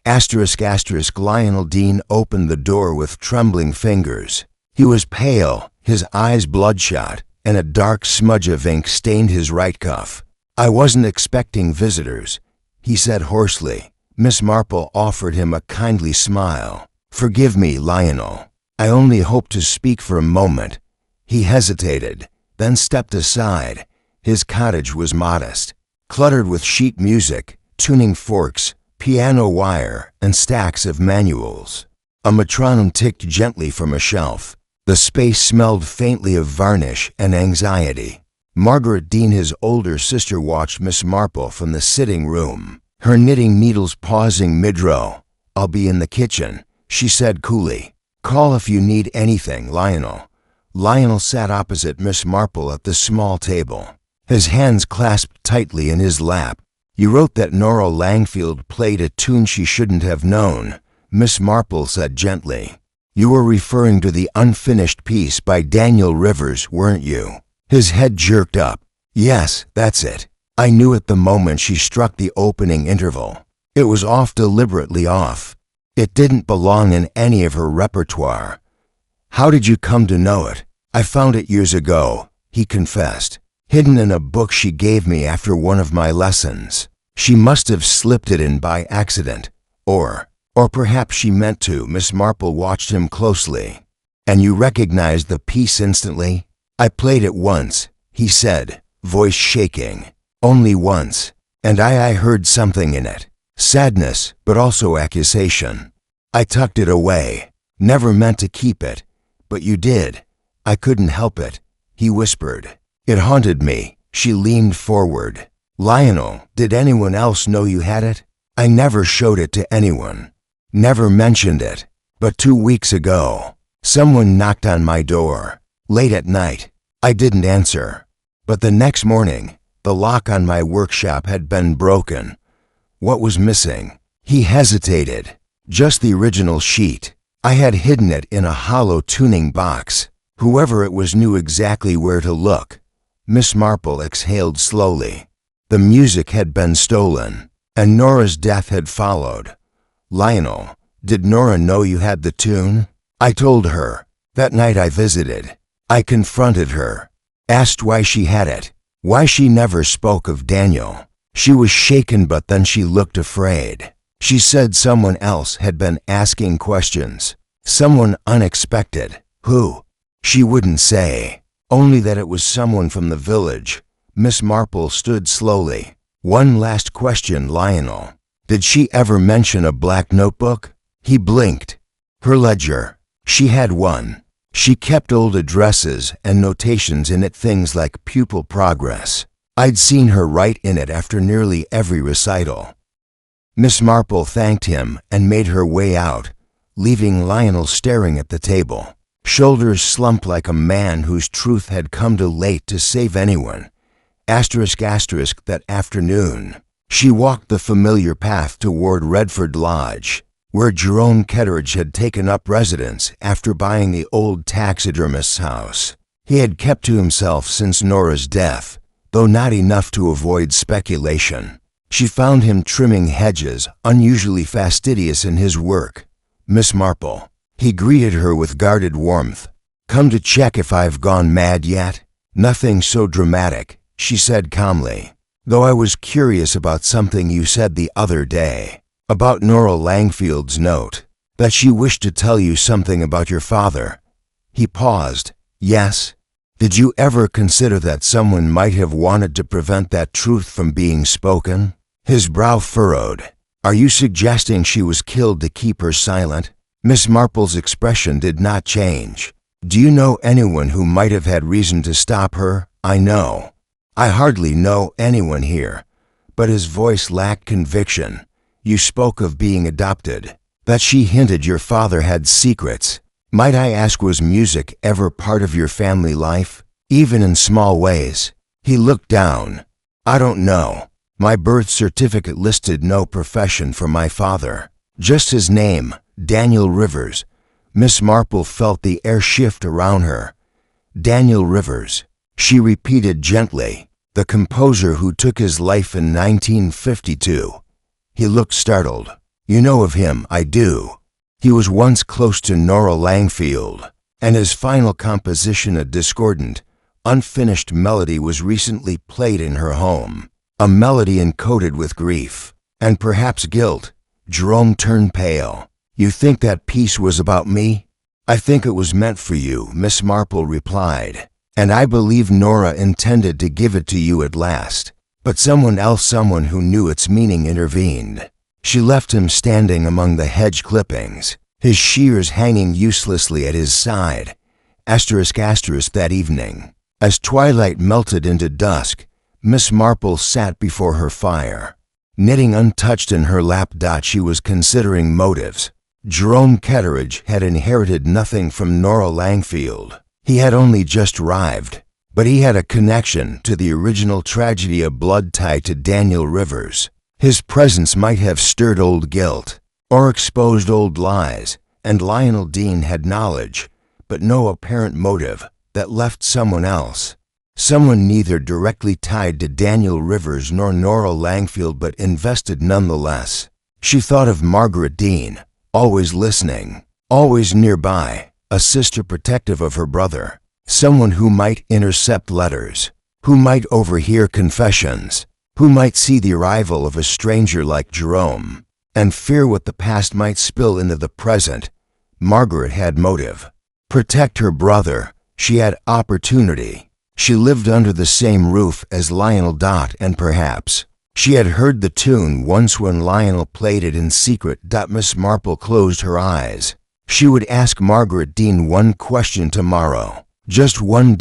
[SPEAKER 1] Lionel Dean opened the door with trembling fingers. He was pale, his eyes bloodshot, and a dark smudge of ink stained his right cuff. "I wasn't expecting visitors," he said hoarsely. Miss Marple offered him a kindly smile. "Forgive me, Lionel. I only hoped to speak for a moment." He hesitated, then stepped aside. His cottage was modest, cluttered with sheet music, tuning forks, piano wire, and stacks of manuals. A metronome ticked gently from a shelf. The space smelled faintly of varnish and anxiety. Margaret Dean, his older sister, watched Miss Marple from the sitting room, her knitting needles pausing mid-row. "I'll be in the kitchen," she said coolly. "Call if you need anything, Lionel." Lionel sat opposite Miss Marple at the small table, his hands clasped tightly in his lap. "You wrote that Nora Langfield played a tune she shouldn't have known," Miss Marple said gently. "You were referring to the unfinished piece by Daniel Rivers, weren't you?" His head jerked up. "Yes, that's it. I knew at the moment she struck the opening interval. It was off, deliberately off. It didn't belong in any of her repertoire." "How did you come to know it?" "I found it years ago," he confessed, "hidden in a book she gave me after one of my lessons. She must have slipped it in by accident, or perhaps she meant to." Miss Marple watched him closely. "And you recognized the piece instantly?" "I played it once," he said, voice shaking. "Only once. And I heard something in it. Sadness, but also accusation. I tucked it away. Never meant to keep it. But you did. I couldn't help it," he whispered. "It haunted me." She leaned forward. "Lionel, did anyone else know you had it?" "I never showed it to anyone. Never mentioned it. But 2 weeks ago, someone knocked on my door. Late at night. I didn't answer. But the next morning, the lock on my workshop had been broken. What was missing?" He hesitated. "Just the original sheet. I had hidden it in a hollow tuning box. Whoever it was knew exactly where to look." Miss Marple exhaled slowly. The music had been stolen, and Nora's death had followed. "Lionel, did Nora know you had the tune?" "I told her. That night I visited. I confronted her. Asked why she had it. Why she never spoke of Daniel. She was shaken, but then she looked afraid. She said someone else had been asking questions. Someone unexpected. Who? She wouldn't say. Only that it was someone from the village." Miss Marple stood slowly. "One last question, Lionel. Did she ever mention a black notebook?" He blinked. "Her ledger. She had one. She kept old addresses and notations in it, things like pupil progress. I'd seen her write in it after nearly every recital." Miss Marple thanked him and made her way out, leaving Lionel staring at the table, shoulders slumped like a man whose truth had come too late to save anyone. That afternoon, she walked the familiar path toward Redford Lodge, where Jerome Ketteridge had taken up residence after buying the old taxidermist's house. He had kept to himself since Nora's death, though not enough to avoid speculation. She found him trimming hedges, unusually fastidious in his work. "Miss Marple," he greeted her with guarded warmth. "Come to check if I've gone mad yet?" "Nothing so dramatic," she said calmly, "though I was curious about something you said the other day, about Nora Langfield's note, that she wished to tell you something about your father." He paused. "Yes? Did you ever consider that someone might have wanted to prevent that truth from being spoken?" His brow furrowed. "Are you suggesting she was killed to keep her silent?" Miss Marple's expression did not change. "Do you know anyone who might have had reason to stop her?" "I know. I hardly know anyone here." But his voice lacked conviction. "You spoke of being adopted, that she hinted your father had secrets. Might I ask, was music ever part of your family life, even in small ways?" He looked down. "I don't know. My birth certificate listed no profession for my father, just his name, Daniel Rivers." Miss Marple felt the air shift around her. "Daniel Rivers," she repeated gently, "the composer who took his life in 1952. He looked startled. "You know of him?" "I do. He was once close to Nora Langfield, and his final composition, a discordant, unfinished melody, was recently played in her home. A melody encoded with grief, and perhaps guilt." Jerome turned pale. "You think that piece was about me?" "I think it was meant for you," Miss Marple replied, "and I believe Nora intended to give it to you at last. But someone who knew its meaning, intervened." She left him standing among the hedge clippings, his shears hanging uselessly at his side. That evening, as twilight melted into dusk, Miss Marple sat before her fire, knitting untouched in her lap. She was considering motives. Jerome Ketteridge had inherited nothing from Nora Langfield. He had only just arrived, but he had a connection to the original tragedy, a blood tie to Daniel Rivers. His presence might have stirred old guilt, or exposed old lies, and Lionel Dean had knowledge, but no apparent motive, that left someone else. Someone neither directly tied to Daniel Rivers nor Nora Langfield, but invested nonetheless. She thought of Margaret Dean, always listening, always nearby, a sister protective of her brother, someone who might intercept letters, who might overhear confessions, who might see the arrival of a stranger like Jerome, and fear what the past might spill into the present. Margaret had motive. Protect her brother. She had opportunity. She lived under the same roof as Lionel. And perhaps she had heard the tune once when Lionel played it in secret. Miss Marple closed her eyes. She would ask Margaret Dean one question tomorrow, just one.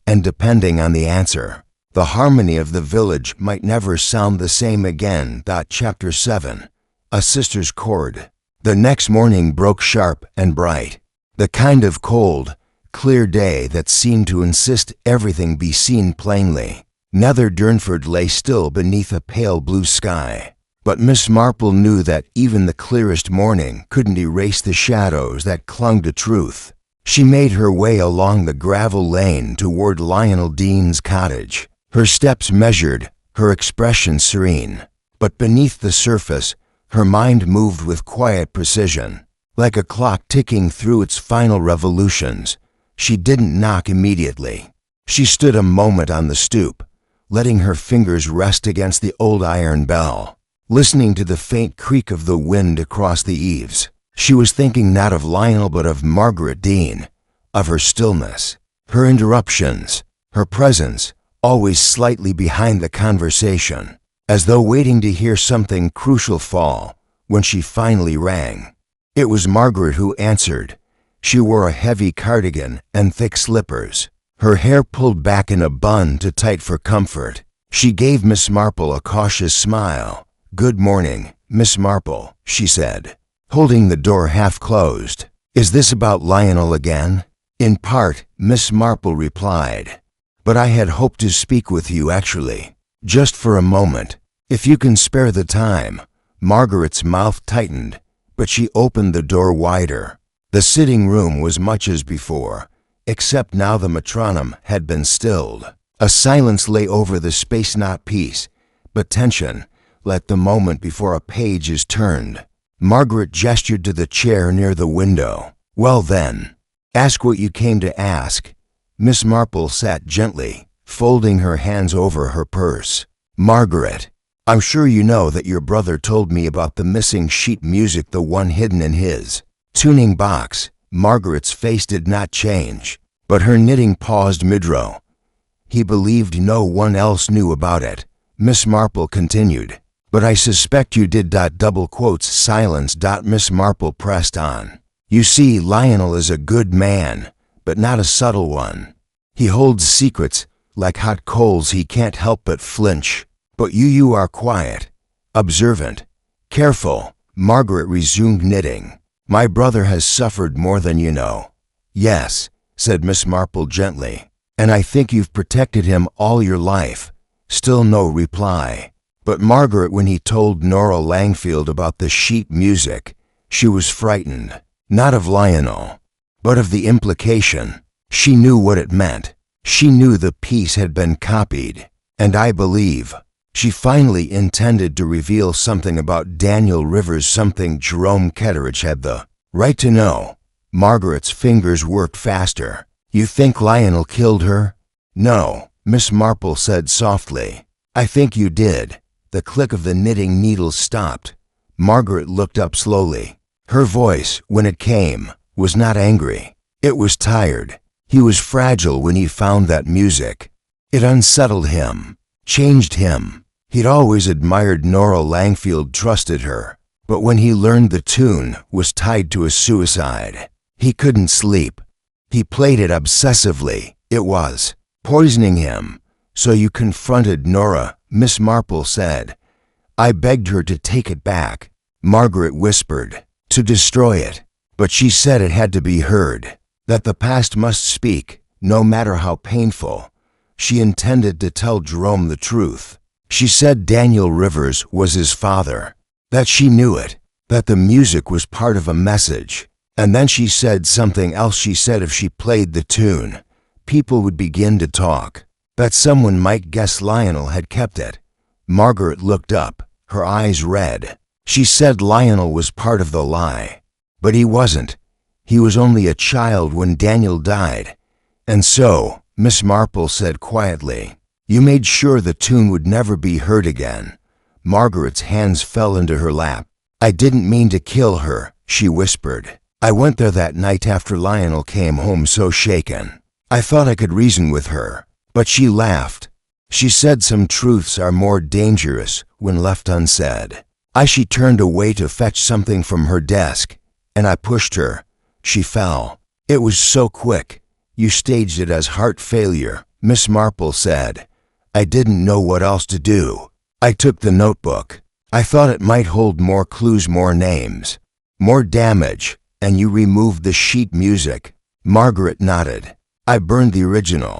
[SPEAKER 1] And depending on the answer, the harmony of the village might never sound the same again. Chapter 7. A Sister's Chord. The next morning broke sharp and bright, the kind of cold, clear day that seemed to insist everything be seen plainly. Nether Durnford lay still beneath a pale blue sky, but Miss Marple knew that even the clearest morning couldn't erase the shadows that clung to truth. She made her way along the gravel lane toward Lionel Dean's cottage, her steps measured, her expression serene. But beneath the surface, her mind moved with quiet precision, like a clock ticking through its final revolutions. She didn't knock immediately. She stood a moment on the stoop, letting her fingers rest against the old iron bell, listening to the faint creak of the wind across the eaves. She was thinking not of Lionel but of Margaret Dean, of her stillness, her interruptions, her presence, always slightly behind the conversation, as though waiting to hear something crucial fall. When she finally rang, it was Margaret who answered. She wore a heavy cardigan and thick slippers, her hair pulled back in a bun too tight for comfort. She gave Miss Marple a cautious smile. "Good morning, Miss Marple," she said, holding the door half closed. "Is this about Lionel again?" "In part," Miss Marple replied. "But I had hoped to speak with you actually, just for a moment, if you can spare the time." Margaret's mouth tightened, but she opened the door wider. The sitting room was much as before, except now the metronome had been stilled. A silence lay over the space, not peace, but tension, like the moment before a page is turned. Margaret gestured to the chair near the window. "Well then, ask what you came to ask." Miss Marple sat gently, folding her hands over her purse. "Margaret, I'm sure you know that your brother told me about the missing sheet music, the one hidden in his tuning box." Margaret's face did not change, but her knitting paused mid-row. "He believed no one else knew about it," Miss Marple continued. "But I suspect you did. Double quotes silence. Miss Marple pressed on. "You see, Lionel is a good man, but not a subtle one. He holds secrets like hot coals. He can't help but flinch. But you are quiet, observant, careful." Margaret resumed knitting. "My brother has suffered more than you know." "Yes," said Miss Marple gently, "and I think you've protected him all your life." Still no reply. But Margaret, when he told Nora Langfield about the sheet music, she was frightened, not of Lionel, but of the implication. She knew what it meant. She knew the piece had been copied, and I believe she finally intended to reveal something about Daniel Rivers, something Jerome Ketteridge had the right to know. Margaret's fingers worked faster. "You think Lionel killed her?" "No," Miss Marple said softly. "I think you did." The click of the knitting needles stopped. Margaret looked up slowly. Her voice, when it came, was not angry. It was tired. He was fragile when he found that music. It unsettled him, changed him. He'd always admired Nora Langfield, trusted her. But when he learned the tune was tied to a suicide, he couldn't sleep. He played it obsessively. It was poisoning him. "So you confronted Nora," Miss Marple said. "I begged her to take it back," Margaret whispered, "to destroy it. But she said it had to be heard, that the past must speak, no matter how painful." She intended to tell Jerome the truth. She said Daniel Rivers was his father, that she knew it, that the music was part of a message. And then she said something else. She said if she played the tune, people would begin to talk, that someone might guess Lionel had kept it. Margaret looked up, her eyes red. She said Lionel was part of the lie. But he wasn't. He was only a child when Daniel died. "And so," Miss Marple said quietly, "you made sure the tune would never be heard again." Margaret's hands fell into her lap. "I didn't mean to kill her," she whispered. "I went there that night after Lionel came home so shaken. I thought I could reason with her. But she laughed. She said some truths are more dangerous when left unsaid." She turned away to fetch something from her desk, and I pushed her. She fell. "It was so quick. You staged it as heart failure," Miss Marple said. "I didn't know what else to do. I took the notebook. I thought it might hold more clues, more names, more damage, and you removed the sheet music." Margaret nodded. "I burned the original.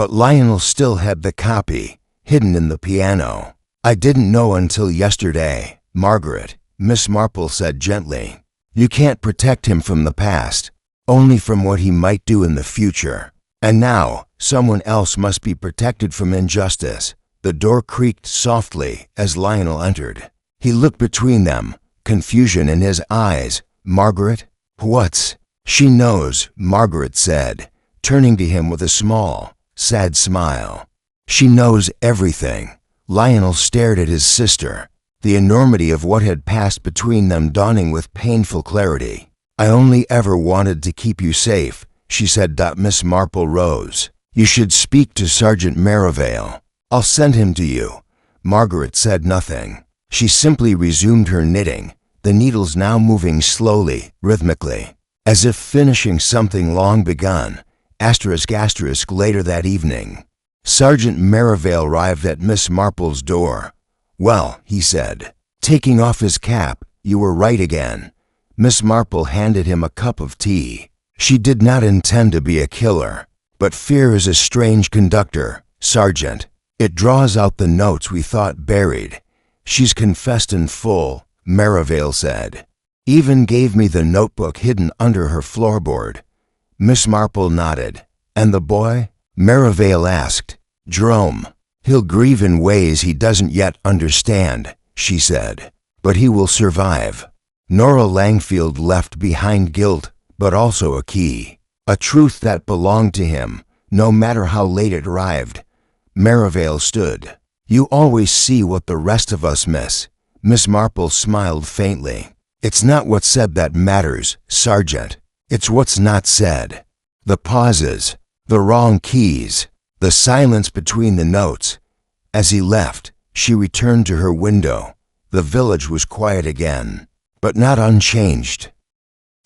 [SPEAKER 1] But Lionel still had the copy, hidden in the piano." "I didn't know until yesterday, Margaret," Miss Marple said gently. "You can't protect him from the past, only from what he might do in the future. And now, someone else must be protected from injustice." The door creaked softly as Lionel entered. He looked between them, confusion in his eyes. "Margaret? What's—" "She knows," Margaret said, turning to him with a small, sad smile. "She knows everything." Lionel stared at his sister, the enormity of what had passed between them dawning with painful clarity. "I only ever wanted to keep you safe," she said. Miss Marple rose. "You should speak to Sergeant Merivale. I'll send him to you." Margaret said nothing. She simply resumed her knitting, the needles now moving slowly, rhythmically, as if finishing something long begun. **** Later that evening, Sergeant Merivale arrived at Miss Marple's door. "Well," he said, taking off his cap, "you were right again. Miss Marple handed him a cup of tea. She did not intend to be a killer, but fear is a strange conductor, Sergeant. It draws out the notes we thought buried. She's confessed in full, Merivale said. Even gave me the notebook hidden under her floorboard. Miss Marple nodded. And the boy? Merivale asked. Jerome. He'll grieve in ways he doesn't yet understand, she said. But he will survive. Nora Langfield left behind guilt, but also a key. A truth that belonged to him, no matter how late it arrived. Merivale stood. You always see what the rest of us miss. Miss Marple smiled faintly. It's not what's said that matters, Sergeant. It's what's not said. The pauses, the wrong keys, the silence between the notes. As he left, she returned to her window. The village was quiet again, but not unchanged.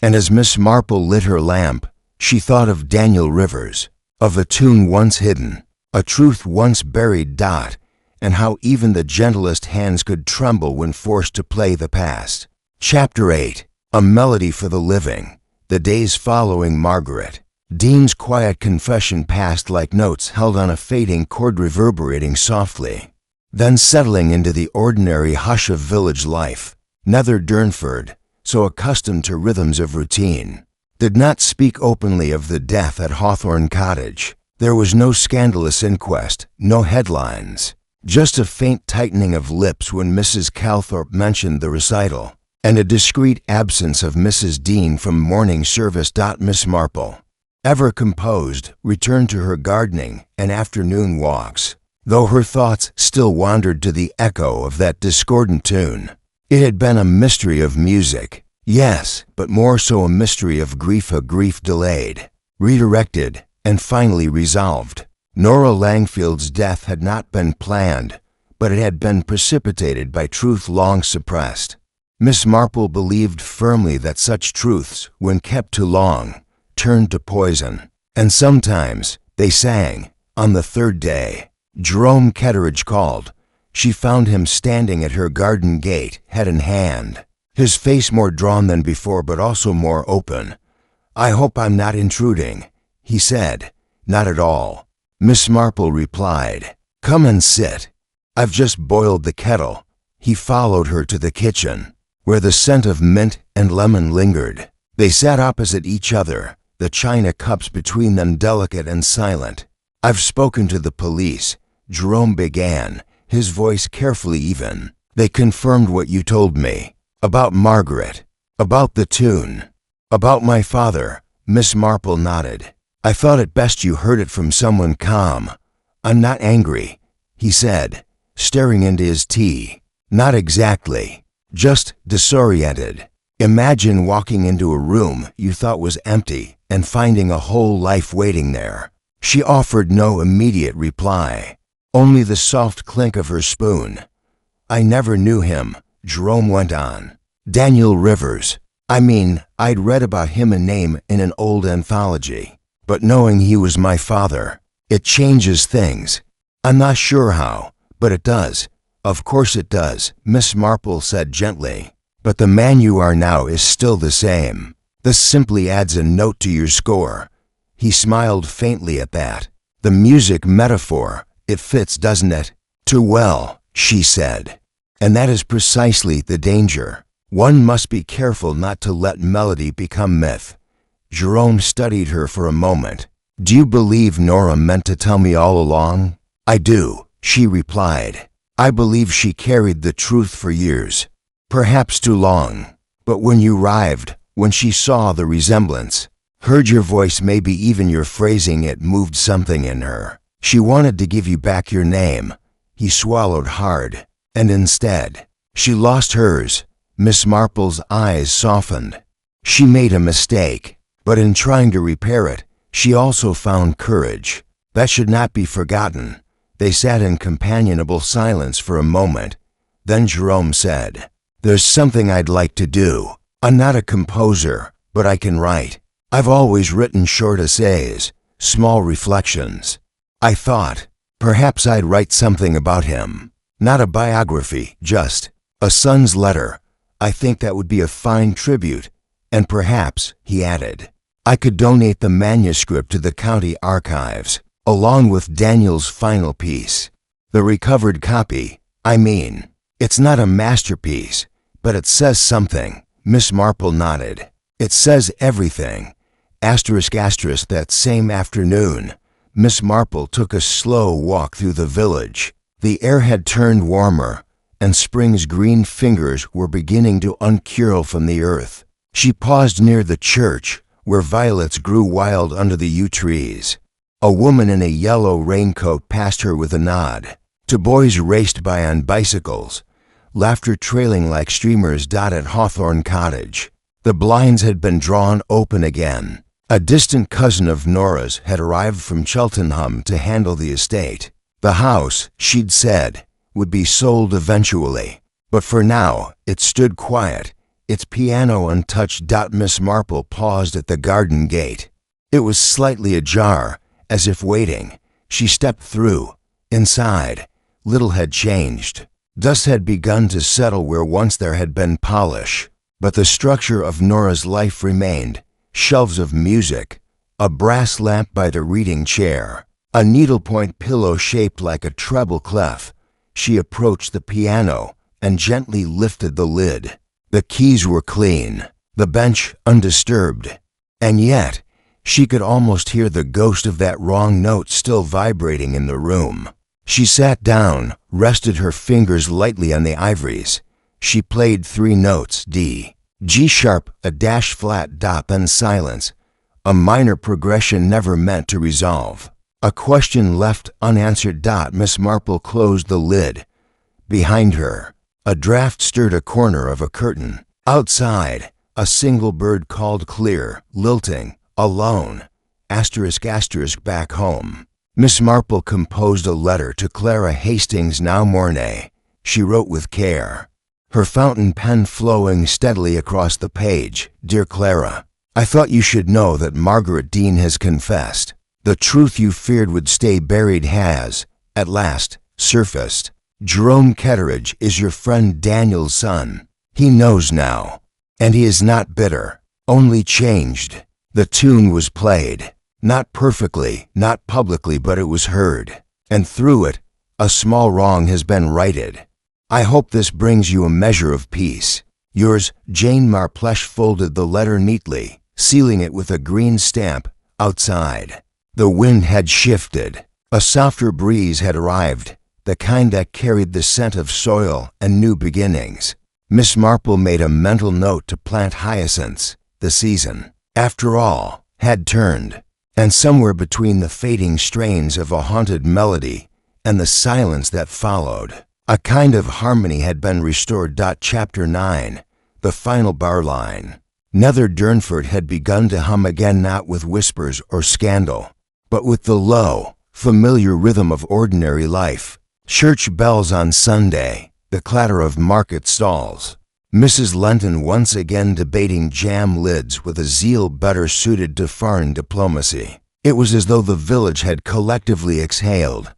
[SPEAKER 1] And as Miss Marple lit her lamp, she thought of Daniel Rivers, of a tune once hidden, a truth once buried, and how even the gentlest hands could tremble when forced to play the past. Chapter 8. A Melody for the Living. The days following Margaret. Dean's quiet confession passed like notes held on a fading chord, reverberating softly, then settling into the ordinary hush of village life. Nether Durnford, so accustomed to rhythms of routine, did not speak openly of the death at Hawthorne Cottage. There was no scandalous inquest, no headlines, just a faint tightening of lips when Mrs. Calthorpe mentioned the recital, and a discreet absence of Mrs. Dean from morning service. Miss Marple, ever composed, returned to her gardening and afternoon walks, though her thoughts still wandered to the echo of that discordant tune. It had been a mystery of music, yes, but more so a mystery of grief, a grief delayed, redirected, and finally resolved. Nora Langfield's death had not been planned, but it had been precipitated by truth long suppressed. Miss Marple believed firmly that such truths, when kept too long, turned to poison. And sometimes, they sang, on the third day, Jerome Ketteridge called. She found him standing at her garden gate, head in hand, his face more drawn than before but also more open. I hope I'm not intruding, he said. Not at all, Miss Marple replied. Come and sit. I've just boiled the kettle. He followed her to the kitchen, where the scent of mint and lemon lingered. They sat opposite each other, the china cups between them delicate and silent. I've spoken to the police, Jerome began, his voice carefully even. They confirmed what you told me. About Margaret. About the tune. About my father. Miss Marple nodded. I thought it best you heard it from someone calm. I'm not angry, he said, staring into his tea. Not exactly. Just disoriented. Imagine walking into a room you thought was empty and finding a whole life waiting there. She offered no immediate reply. Only the soft clink of her spoon. I never knew him, Jerome went on. Daniel Rivers. I'd read about him a name in an old anthology. But knowing he was my father, it changes things. I'm not sure how, but it does. Of course it does, Miss Marple said gently. But the man you are now is still the same. This simply adds a note to your score. He smiled faintly at that. The music metaphor. It fits, doesn't it? Too well, she said. And that is precisely the danger. One must be careful not to let melody become myth. Jerome studied her for a moment. Do you believe Nora meant to tell me all along? I do, she replied. I believe she carried the truth for years. Perhaps too long. But when you arrived, when she saw the resemblance, heard your voice, maybe even your phrasing, it moved something in her. She wanted to give you back your name. He swallowed hard. And instead, she lost hers. Miss Marple's eyes softened. She made a mistake, but in trying to repair it, she also found courage. That should not be forgotten. They sat in companionable silence for a moment. Then Jerome said, There's something I'd like to do. I'm not a composer, but I can write. I've always written short essays, small reflections. I thought, perhaps I'd write something about him. Not a biography, just a son's letter. I think that would be a fine tribute, And perhaps, he added, I could donate the manuscript to the county archives, along with Daniel's final piece. The recovered copy, I mean. It's not a masterpiece, but it says something. Miss Marple nodded. It says everything. Asterisk asterisk. That same afternoon, Miss Marple took a slow walk through the village. The air had turned warmer, and spring's green fingers were beginning to uncurl from the earth. She paused near the church, where violets grew wild under the yew trees. A woman in a yellow raincoat passed her with a nod. Two boys raced by on bicycles, laughter trailing like streamers dotted Hawthorne Cottage. The blinds had been drawn open again. A distant cousin of Nora's had arrived from Cheltenham to handle the estate. The house, she'd said, would be sold eventually, but for now it stood quiet, its piano untouched. Miss Marple paused at the garden gate. It was slightly ajar, as if waiting. She stepped through. Inside, little had changed. Dust had begun to settle where once there had been polish, but the structure of Nora's life remained. Shelves of music, a brass lamp by the reading chair, a needlepoint pillow shaped like a treble clef. She approached the piano and gently lifted the lid. The keys were clean, the bench undisturbed, and yet she could almost hear the ghost of that wrong note still vibrating in the room. She sat down, rested her fingers lightly on the ivories. She played 3 notes, D, G sharp, a dash flat, then silence, a minor progression never meant to resolve. A question left unanswered. Miss Marple closed the lid. Behind her, a draft stirred a corner of a curtain. Outside, a single bird called clear, lilting, alone, asterisk asterisk back home. Miss Marple composed a letter to Clara Hastings now Mornay. She wrote with care, her fountain pen flowing steadily across the page. Dear Clara, I thought you should know that Margaret Dean has confessed. The truth you feared would stay buried has, at last, surfaced. Jerome Ketteridge is your friend Daniel's son. He knows now, and he is not bitter, only changed. The tune was played, not perfectly, not publicly, but it was heard, and through it, a small wrong has been righted. I hope this brings you a measure of peace. Yours, Jane Marple. Folded the letter neatly, sealing it with a green stamp. Outside, the wind had shifted. A softer breeze had arrived, the kind that carried the scent of soil and new beginnings. Miss Marple made a mental note to plant hyacinths. The season, after all, had turned, and somewhere between the fading strains of a haunted melody and the silence that followed, a kind of harmony had been restored. Chapter 9, the final bar line. Nether Durnford had begun to hum again, not with whispers or scandal, but with the low, familiar rhythm of ordinary life. Church bells on Sunday, the clatter of market stalls. Mrs. Lenton once again debating jam lids with a zeal better suited to foreign diplomacy. It was as though the village had collectively exhaled.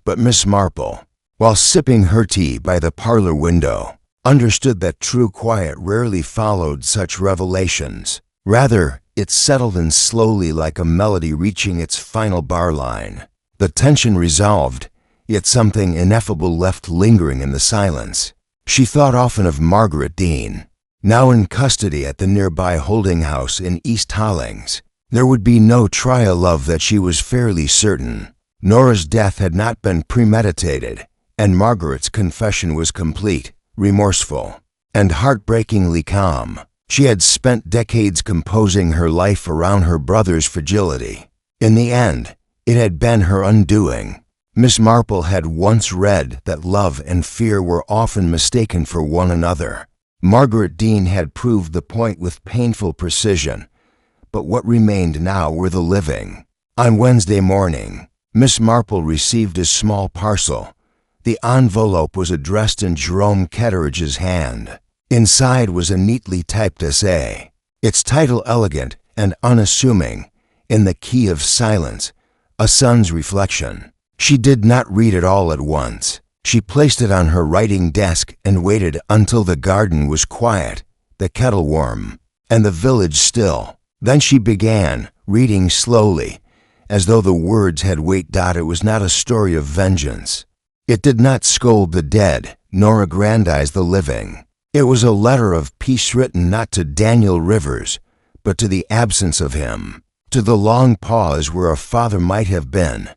[SPEAKER 1] But Miss Marple, while sipping her tea by the parlor window, understood that true quiet rarely followed such revelations. Rather, it settled in slowly like a melody reaching its final bar line. The tension resolved, yet something ineffable left lingering in the silence. She thought often of Margaret Dean, now in custody at the nearby holding house in East Hollings. There would be no trial, of that she was fairly certain. Nora's death had not been premeditated, and Margaret's confession was complete, remorseful, and heartbreakingly calm. She had spent decades composing her life around her brother's fragility. In the end, it had been her undoing. Miss Marple had once read that love and fear were often mistaken for one another. Margaret Dean had proved the point with painful precision, but what remained now were the living. On Wednesday morning, Miss Marple received a small parcel. The envelope was addressed in Jerome Ketteridge's hand. Inside was a neatly typed essay, its title elegant and unassuming, In the Key of Silence, A Son's Reflection. She did not read it all at once. She placed it on her writing desk and waited until the garden was quiet, the kettle warm, and the village still. Then she began, reading slowly, as though the words had weight. It was not a story of vengeance. It did not scold the dead, nor aggrandize the living. It was a letter of peace written not to Daniel Rivers, but to the absence of him, to the long pause where a father might have been.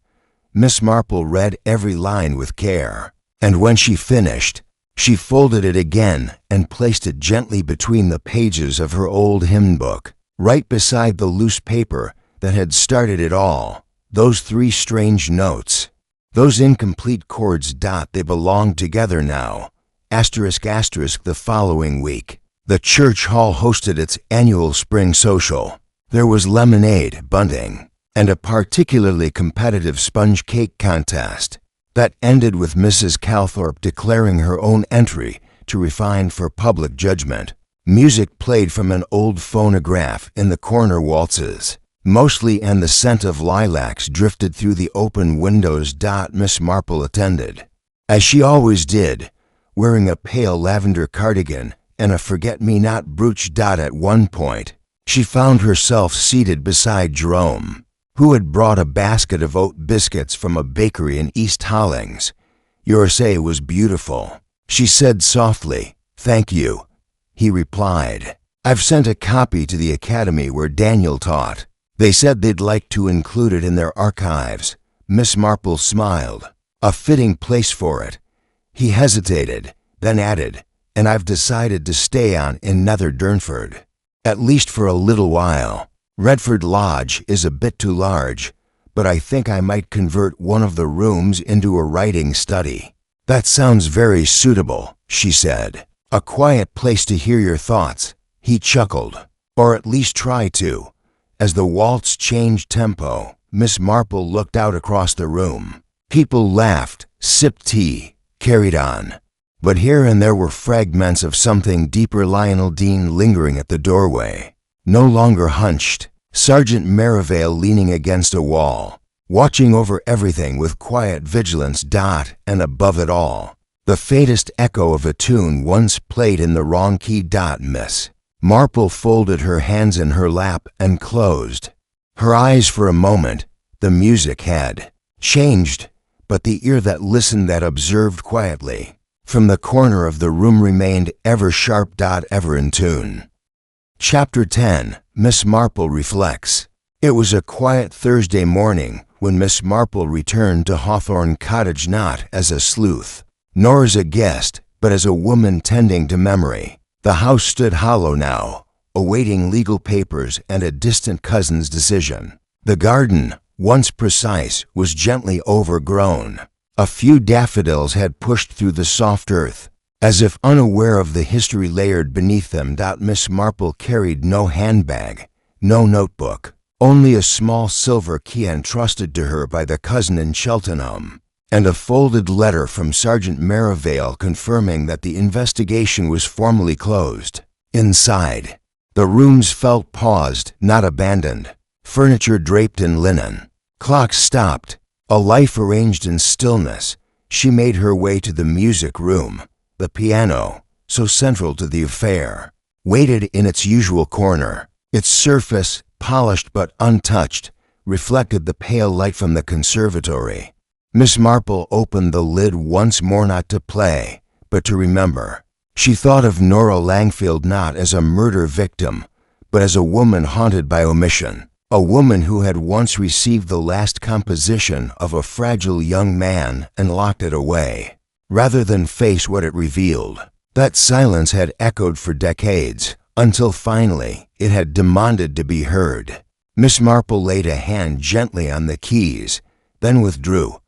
[SPEAKER 1] Miss Marple read every line with care, and when she finished, she folded it again and placed it gently between the pages of her old hymn book, right beside the loose paper that had started it all. Those 3 strange notes, those incomplete chords. They belonged together now. Asterisk asterisk. The following week, the church hall hosted its annual spring social. There was lemonade, bunting, and a particularly competitive sponge cake contest that ended with Mrs. Calthorpe declaring her own entry to refine for public judgment. Music played from an old phonograph in the corner waltzes, mostly, and the scent of lilacs drifted through the open windows. Miss Marple attended, as she always did, wearing a pale lavender cardigan and a forget-me-not brooch. At one point, she found herself seated beside Jerome, who had brought a basket of oat biscuits from a bakery in East Hollings. "Your essay was beautiful," she said softly. "Thank you," he replied. "I've sent a copy to the academy where Daniel taught. They said they'd like to include it in their archives." Miss Marple smiled. "A fitting place for it." He hesitated, then added, "And I've decided to stay on in Nether Durnford, at least for a little while. Redford Lodge is a bit too large, but I think I might convert one of the rooms into a writing study." "That sounds very suitable," she said. "A quiet place to hear your thoughts." He chuckled, "Or at least try to." As the waltz changed tempo, Miss Marple looked out across the room. People laughed, sipped tea, carried on. But here and there were fragments of something deeper. Lionel Dean lingering at the doorway, no longer hunched. Sergeant Merivale leaning against a wall, watching over everything with quiet vigilance. And above it all, the faintest echo of a tune once played in the wrong key. Miss Marple folded her hands in her lap and closed her eyes for a moment. The music had changed, but the ear that listened, that observed quietly from the corner of the room, remained ever sharp. Ever in tune. Chapter 10. Miss Marple reflects. It was a quiet Thursday morning when Miss Marple returned to Hawthorne Cottage, not as a sleuth, nor as a guest, but as a woman tending to memory. The house stood hollow now, awaiting legal papers and a distant cousin's decision. The garden, once precise, was gently overgrown. A few daffodils had pushed through the soft earth, as if unaware of the history layered beneath them. Miss Marple carried no handbag, no notebook, only a small silver key entrusted to her by the cousin in Cheltenham, and a folded letter from Sergeant Merivale confirming that the investigation was formally closed. Inside, the rooms felt paused, not abandoned. Furniture draped in linen. Clocks stopped. A life arranged in stillness. She made her way to the music room. The piano, so central to the affair, waited in its usual corner. Its surface, polished but untouched, reflected the pale light from the conservatory. Miss Marple opened the lid once more, not to play, but to remember. She thought of Nora Langfield not as a murder victim, but as a woman haunted by omission, a woman who had once received the last composition of a fragile young man and locked it away, rather than face what it revealed. That silence had echoed for decades, until finally it had demanded to be heard. Miss Marple laid a hand gently on the keys, then withdrew.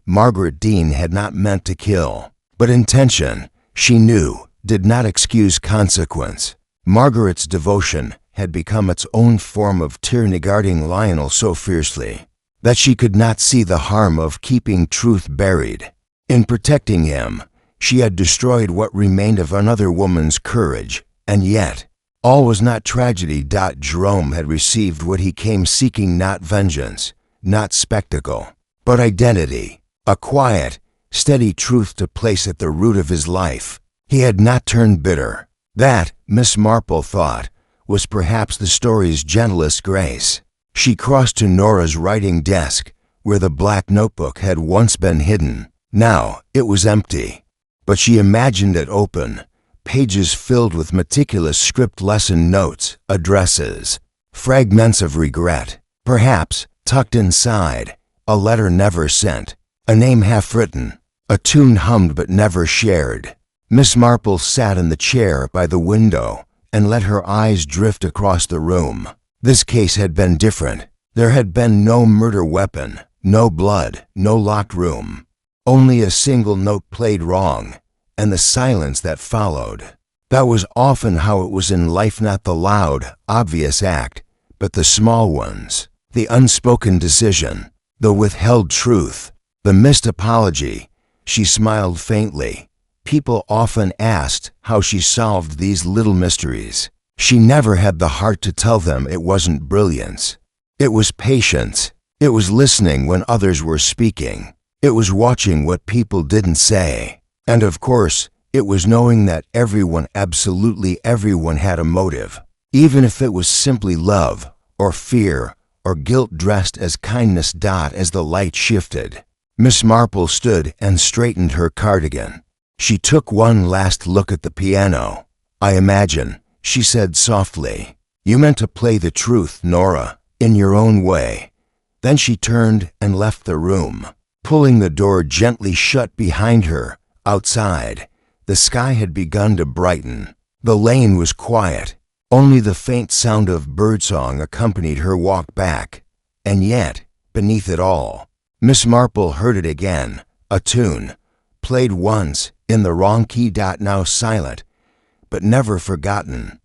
[SPEAKER 1] Margaret Dean had not meant to kill, but intention, she knew, did not excuse consequence. Margaret's devotion had become its own form of tyranny, guarding Lionel so fiercely that she could not see the harm of keeping truth buried. In protecting him, she had destroyed what remained of another woman's courage, and yet, all was not tragedy. Jerome had received what he came seeking, not vengeance, not spectacle, but identity. A quiet, steady truth to place at the root of his life. He had not turned bitter. That, Miss Marple thought, was perhaps the story's gentlest grace. She crossed to Nora's writing desk, where the black notebook had once been hidden. Now it was empty, but she imagined it open, pages filled with meticulous script lesson notes, addresses, fragments of regret. Perhaps, tucked inside, a letter never sent, a name half-written, a tune hummed but never shared. Miss Marple sat in the chair by the window and let her eyes drift across the room. This case had been different. There had been no murder weapon, no blood, no locked room. Only a single note played wrong, and the silence that followed. That was often how it was in life, not the loud, obvious act, but the small ones, the unspoken decision, the withheld truth, the missed apology. She smiled faintly. People often asked how she solved these little mysteries. She never had the heart to tell them it wasn't brilliance. It was patience. It was listening when others were speaking. It was watching what people didn't say. And of course, it was knowing that everyone, absolutely everyone, had a motive, even if it was simply love, or fear, or guilt dressed as kindness. As the light shifted, Miss Marple stood and straightened her cardigan. She took one last look at the piano. "I imagine," she said softly, "you meant to play the truth, Nora, in your own way." Then she turned and left the room, pulling the door gently shut behind her. Outside, the sky had begun to brighten. The lane was quiet. Only the faint sound of birdsong accompanied her walk back. And yet, beneath it all, Miss Marple heard it again, a tune, played once, in the wrong key. Now silent, but never forgotten.